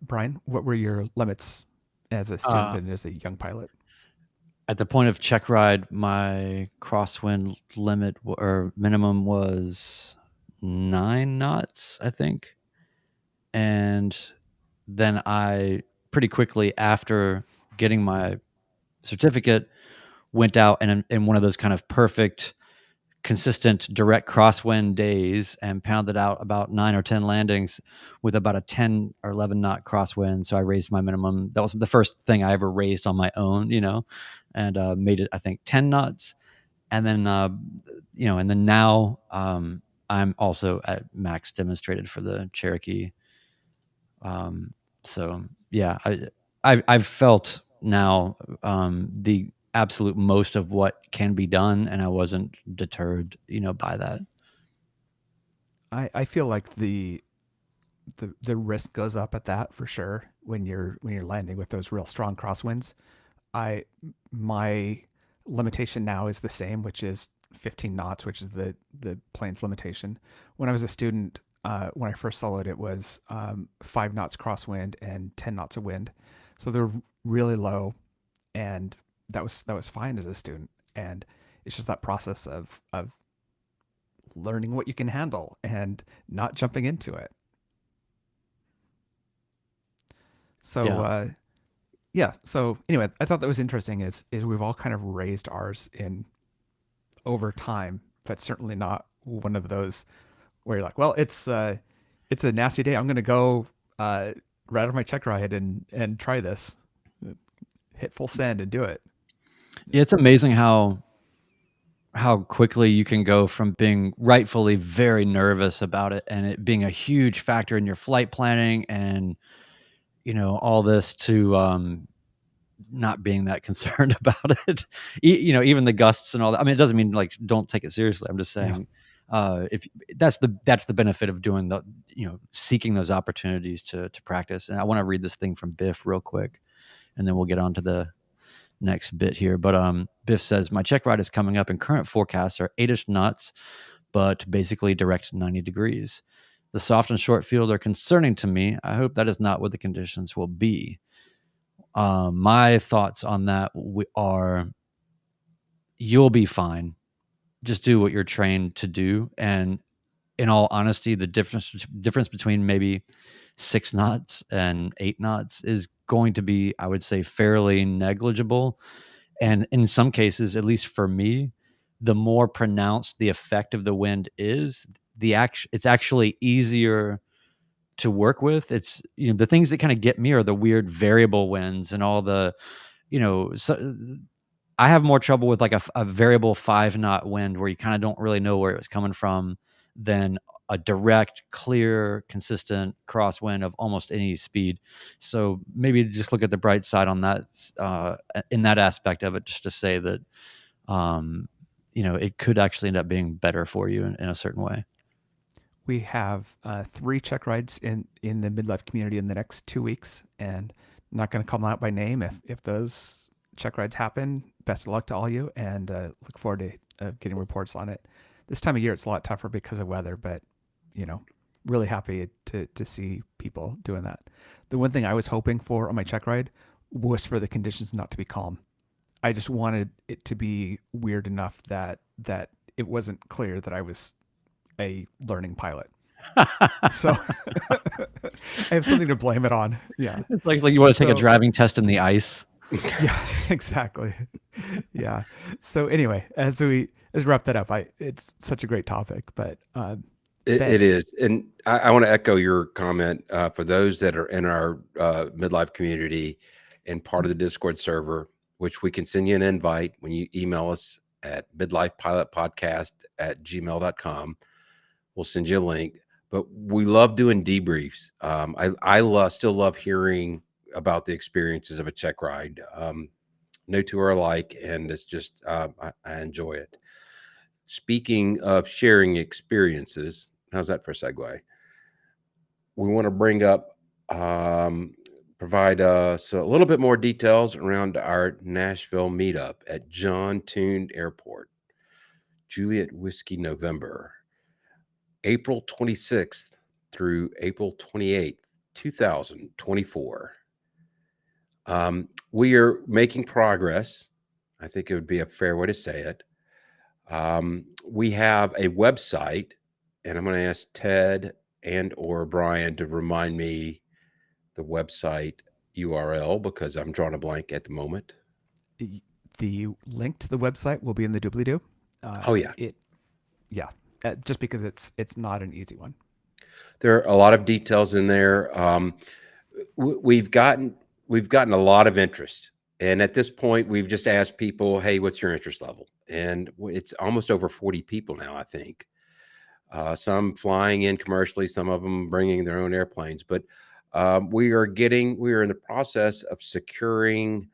Speaker 1: Brian, what were your limits as a student and as a young pilot?
Speaker 3: At the point of check ride, my crosswind limit or minimum was 9 knots, I think. And then I pretty quickly after getting my certificate, went out and in one of those kind of perfect, consistent, direct crosswind days and pounded out about 9 or 10 landings with about a 10 or 11 knot crosswind. So I raised my minimum. That was the first thing I ever raised on my own, and made it, I think, 10 knots. And then, and then now I'm also at max demonstrated for the Cherokee. So yeah, I've felt now the absolute most of what can be done, and I wasn't deterred, by that.
Speaker 1: I feel like the risk goes up at that for sure when you're landing with those real strong crosswinds. My limitation now is the same, which is 15 knots, which is the plane's limitation. When I was a student, when I first soloed, it was 5 knots crosswind and 10 knots of wind, so they're really low, and that was fine as a student. And it's just that process of learning what you can handle and not jumping into it. So
Speaker 3: Yeah.
Speaker 1: So anyway, I thought that was interesting. Is we've all kind of raised ours in over time, but certainly not one of those where you're like, well, it's a nasty day. I'm going to go right out of my check ride and try this, hit full send and do it.
Speaker 3: It's amazing how quickly you can go from being rightfully very nervous about it and it being a huge factor in your flight planning and all this to not being that concerned about it. Even the gusts and all that. I mean, it doesn't mean like don't take it seriously. I'm just saying, if that's the benefit of doing the seeking those opportunities to practice. And I want to read this thing from Biff real quick, and then we'll get on to the next bit here. But Biff says, my check ride is coming up and current forecasts are 8-ish knots, but basically direct 90 degrees. The soft and short field are concerning to me. I hope that is not what the conditions will be. My thoughts on that are you'll be fine. Just do what you're trained to do. And in all honesty, the difference between maybe 6 knots and 8 knots is going to be, I would say, fairly negligible. And in some cases, at least for me, the more pronounced the effect of the wind is, it's actually easier to work with. It's the things that kind of get me are the weird variable winds and all the so I have more trouble with like a variable 5 knot wind where you kind of don't really know where it's coming from than a direct, clear, consistent crosswind of almost any speed. So maybe just look at the bright side on that, in that aspect of it, just to say that it could actually end up being better for you in a certain way.
Speaker 1: We have 3 check rides in the midlife community in the next 2 weeks, and I'm not going to call them out by name. If those check rides happen, best of luck to all you, and look forward to getting reports on it. This time of year, it's a lot tougher because of weather, but really happy to see people doing that. The one thing I was hoping for on my check ride was for the conditions not to be calm. I just wanted it to be weird enough that it wasn't clear that I was a learning pilot. So I have something to blame it on. Yeah.
Speaker 3: It's like you want to take a driving test in the ice.
Speaker 1: Yeah, exactly. Yeah. So anyway, as we wrap that up, it's such a great topic, but
Speaker 2: it is. And I want to echo your comment for those that are in our midlife community and part of the Discord server, which we can send you an invite when you email us at midlifepilotpodcast@gmail.com. We'll send you a link, but we love doing debriefs. I still love hearing about the experiences of a check ride. No two are alike, and it's just, I enjoy it. Speaking of sharing experiences, how's that for a segue? We want to bring up, provide us a little bit more details around our Nashville meetup at John Tune Airport, Juliet Whiskey November, April 26th through April 28th, 2024. We are making progress. I think it would be a fair way to say it. We have a website, and I'm going to ask Ted and or Brian to remind me the website URL because I'm drawing a blank at the moment.
Speaker 1: The link to the website will be in the doobly-doo.
Speaker 2: Oh yeah,
Speaker 1: Yeah, just because it's not an easy one.
Speaker 2: there are a lot of details in there. We've gotten a lot of interest, and at this point, we've just asked people, "Hey, what's your interest level?" And it's almost over 40 people now, I think. Some flying in commercially, some of them bringing their own airplanes. But we are in the process of securing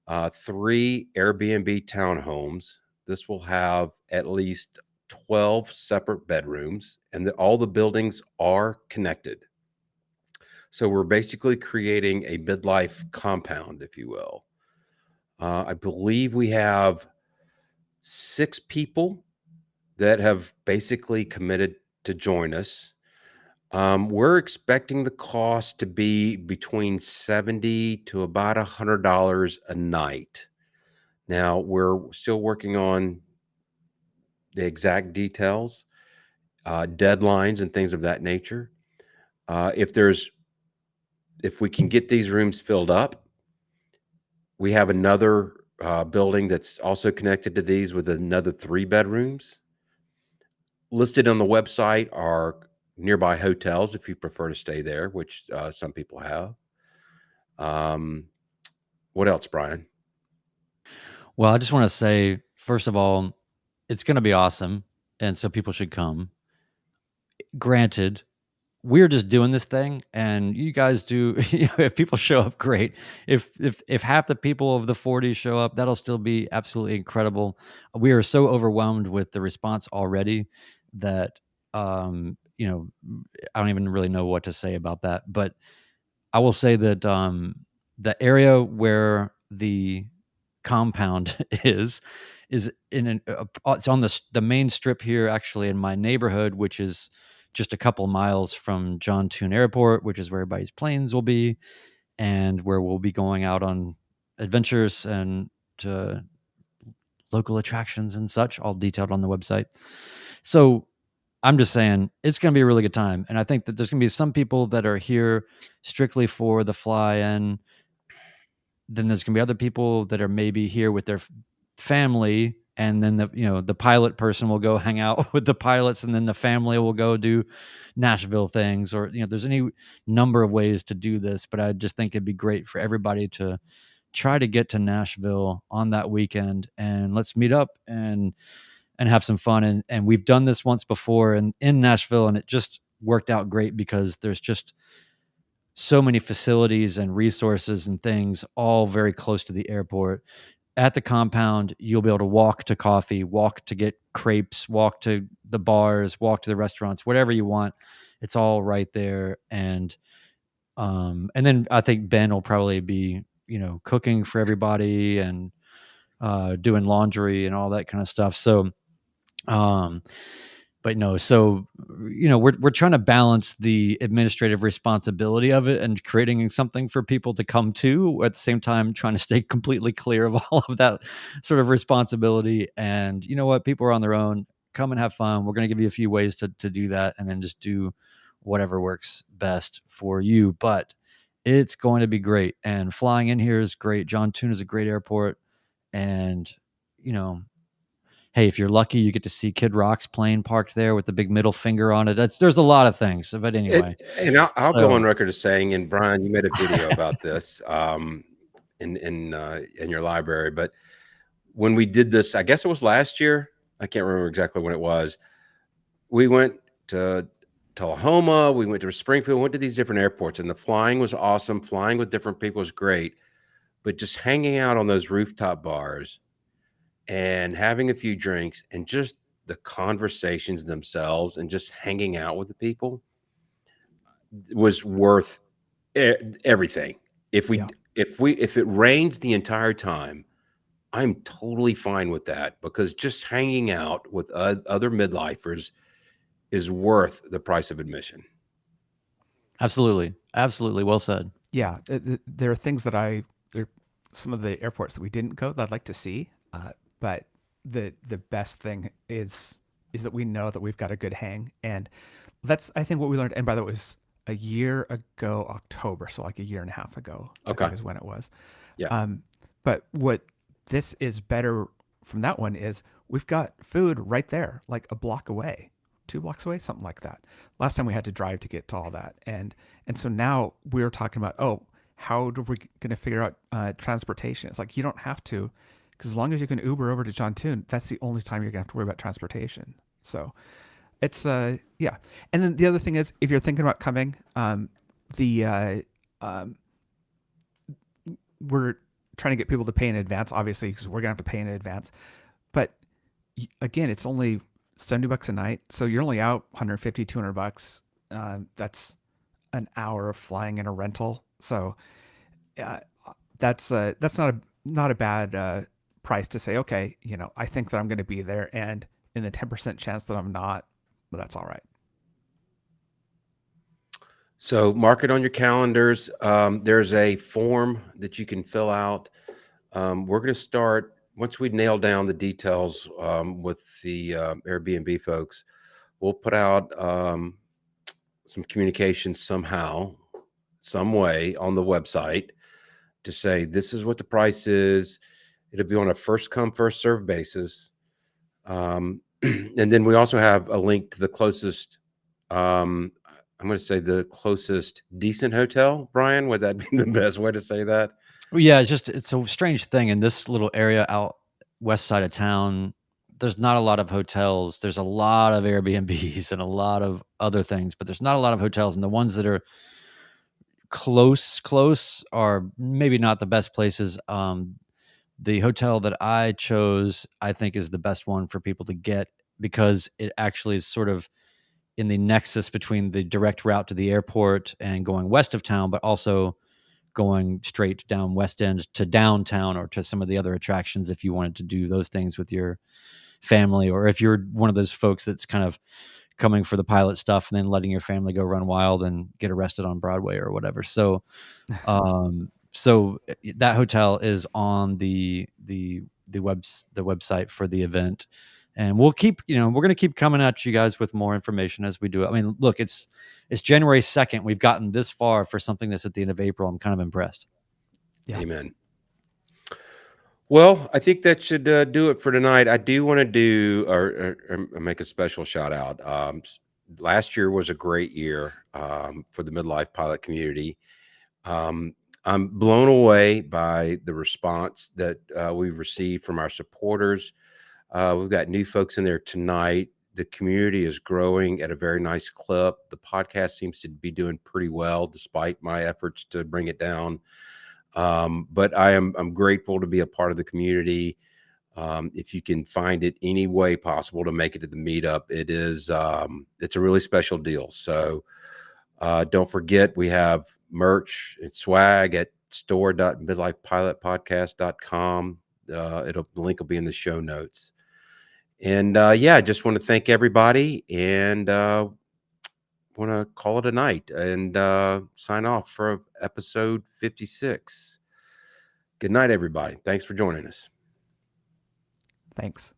Speaker 2: 3 Airbnb townhomes. This will have at least 12 separate bedrooms, and all the buildings are connected. So we're basically creating a midlife compound, if you will. I believe we have 6 people that have basically committed to join us. We're expecting the cost to be between $70 to about $100 a night. Now, we're still working on the exact details, deadlines, and things of that nature. If we can get these rooms filled up, we have another building that's also connected to these with another 3 bedrooms. Listed on the website are nearby hotels if you prefer to stay there, which some people have. What else, Brian?
Speaker 3: Well, I just want to say, first of all, it's going to be awesome. And so people should come. Granted, we're just doing this thing, and you guys do. If people show up, great. If half the people of the 40 show up, that'll still be absolutely incredible. We are so overwhelmed with the response already that I don't even really know what to say about that. But I will say that the area where the compound is it's on the main strip here, actually, in my neighborhood, which is just a couple miles from John Toon Airport, which is where everybody's planes will be, and where we'll be going out on adventures and to local attractions and such, all detailed on the website. So I'm just saying it's going to be a really good time. And I think that there's going to be some people that are here strictly for the fly in. Then there's going to be other people that are maybe here with their family. And then the pilot person will go hang out with the pilots, and then the family will go do Nashville things, or, there's any number of ways to do this, but I just think it'd be great for everybody to try to get to Nashville on that weekend, and let's meet up and have some fun. And we've done this once before in Nashville, and it just worked out great because there's just so many facilities and resources and things all very close to the airport. At the compound, you'll be able to walk to coffee, walk to get crepes, walk to the bars, walk to the restaurants, whatever you want. It's all right there. And then I think Ben will probably be, cooking for everybody and doing laundry and all that kind of stuff. So, but no, so, we're trying to balance the administrative responsibility of it and creating something for people to come to, at the same time trying to stay completely clear of all of that sort of responsibility. And you know what? People are on their own. Come and have fun. We're going to give you a few ways to do that, and then just do whatever works best for you. But it's going to be great. And flying in here is great. John Toon is a great airport. And, hey, if you're lucky, you get to see Kid Rock's plane parked there with the big middle finger on it. There's a lot of things, but anyway.
Speaker 2: And I'll go on record as saying, and Brian, you made a video about this in your library. But when we did this, I guess it was last year. I can't remember exactly when it was. We went to Tullahoma. We went to Springfield. Went to these different airports, and the flying was awesome. Flying with different people was great, but just hanging out on those rooftop bars and having a few drinks and just the conversations themselves and just hanging out with the people was worth everything. If it rains the entire time, I'm totally fine with that, because just hanging out with other midlifers is worth the price of admission.
Speaker 3: Absolutely. Absolutely. Well said.
Speaker 1: Yeah, there are things that there are some of the airports that we didn't go that I'd like to see. But the best thing is that we know that we've got a good hang, and that's, I think, what we learned. And by the way, it was a year ago, October, so like a year and a half ago.
Speaker 2: Okay,
Speaker 1: I think is when it was.
Speaker 2: Yeah.
Speaker 1: But what this is better from that one is we've got food right there, like a block away, 2 blocks away, something like that. Last time we had to drive to get to all that. And so now we're talking about, oh, how are we going to figure out transportation? It's like, you don't have to, because as long as you can Uber over to John Toon, that's the only time you're going to have to worry about transportation. So it's, yeah. And then the other thing is, if you're thinking about coming, the, we're trying to get people to pay in advance, obviously, because we're going to have to pay in advance. But again, it's only $70 a night. So you're only out 150, $200. That's an hour of flying in a rental. So that's not a bad price to say, okay, I think that I'm going to be there, and in the 10% chance that I'm not, but that's all right.
Speaker 2: So mark it on your calendars. There's a form that you can fill out. We're going to start once we nail down the details with the Airbnb folks. We'll put out some communication somehow, some way on the website to say this is what the price is. It'll be on a first come, first serve basis. And then we also have a link to the closest, I'm going to say the closest decent hotel. Brian, would that be the best way to say that?
Speaker 3: Well, yeah, it's a strange thing in this little area out west side of town. There's not a lot of hotels. There's a lot of Airbnbs and a lot of other things, but there's not a lot of hotels. And the ones that are close are maybe not the best places. The hotel that I chose, I think, is the best one for people to get, because it actually is sort of in the nexus between the direct route to the airport and going west of town, but also going straight down West End to downtown or to some of the other attractions if you wanted to do those things with your family, or if you're one of those folks that's kind of coming for the pilot stuff and then letting your family go run wild and get arrested on Broadway or whatever. So so that hotel is on the website for the event, and we'll keep, we're going to keep coming at you guys with more information as we do it. I mean, look, it's January 2nd. We've gotten this far for something that's at the end of April. I'm kind of impressed.
Speaker 1: Yeah.
Speaker 2: Amen. Well, I think that should do it for tonight. I do want to do or make a special shout out. Last year was a great year for the midlife pilot community. I'm blown away by the response that we've received from our supporters. We've got new folks in there tonight. The community is growing at a very nice clip. The podcast seems to be doing pretty well despite my efforts to bring it down. But I'm grateful to be a part of the community. If you can find it any way possible to make it to the meetup, it's a really special deal. So don't forget, we have merch and swag at store.midlifepilotpodcast.com. The link will be in the show notes. And I just want to thank everybody, and want to call it a night and sign off for episode 56. Good night, everybody. Thanks for joining us.
Speaker 1: Thanks.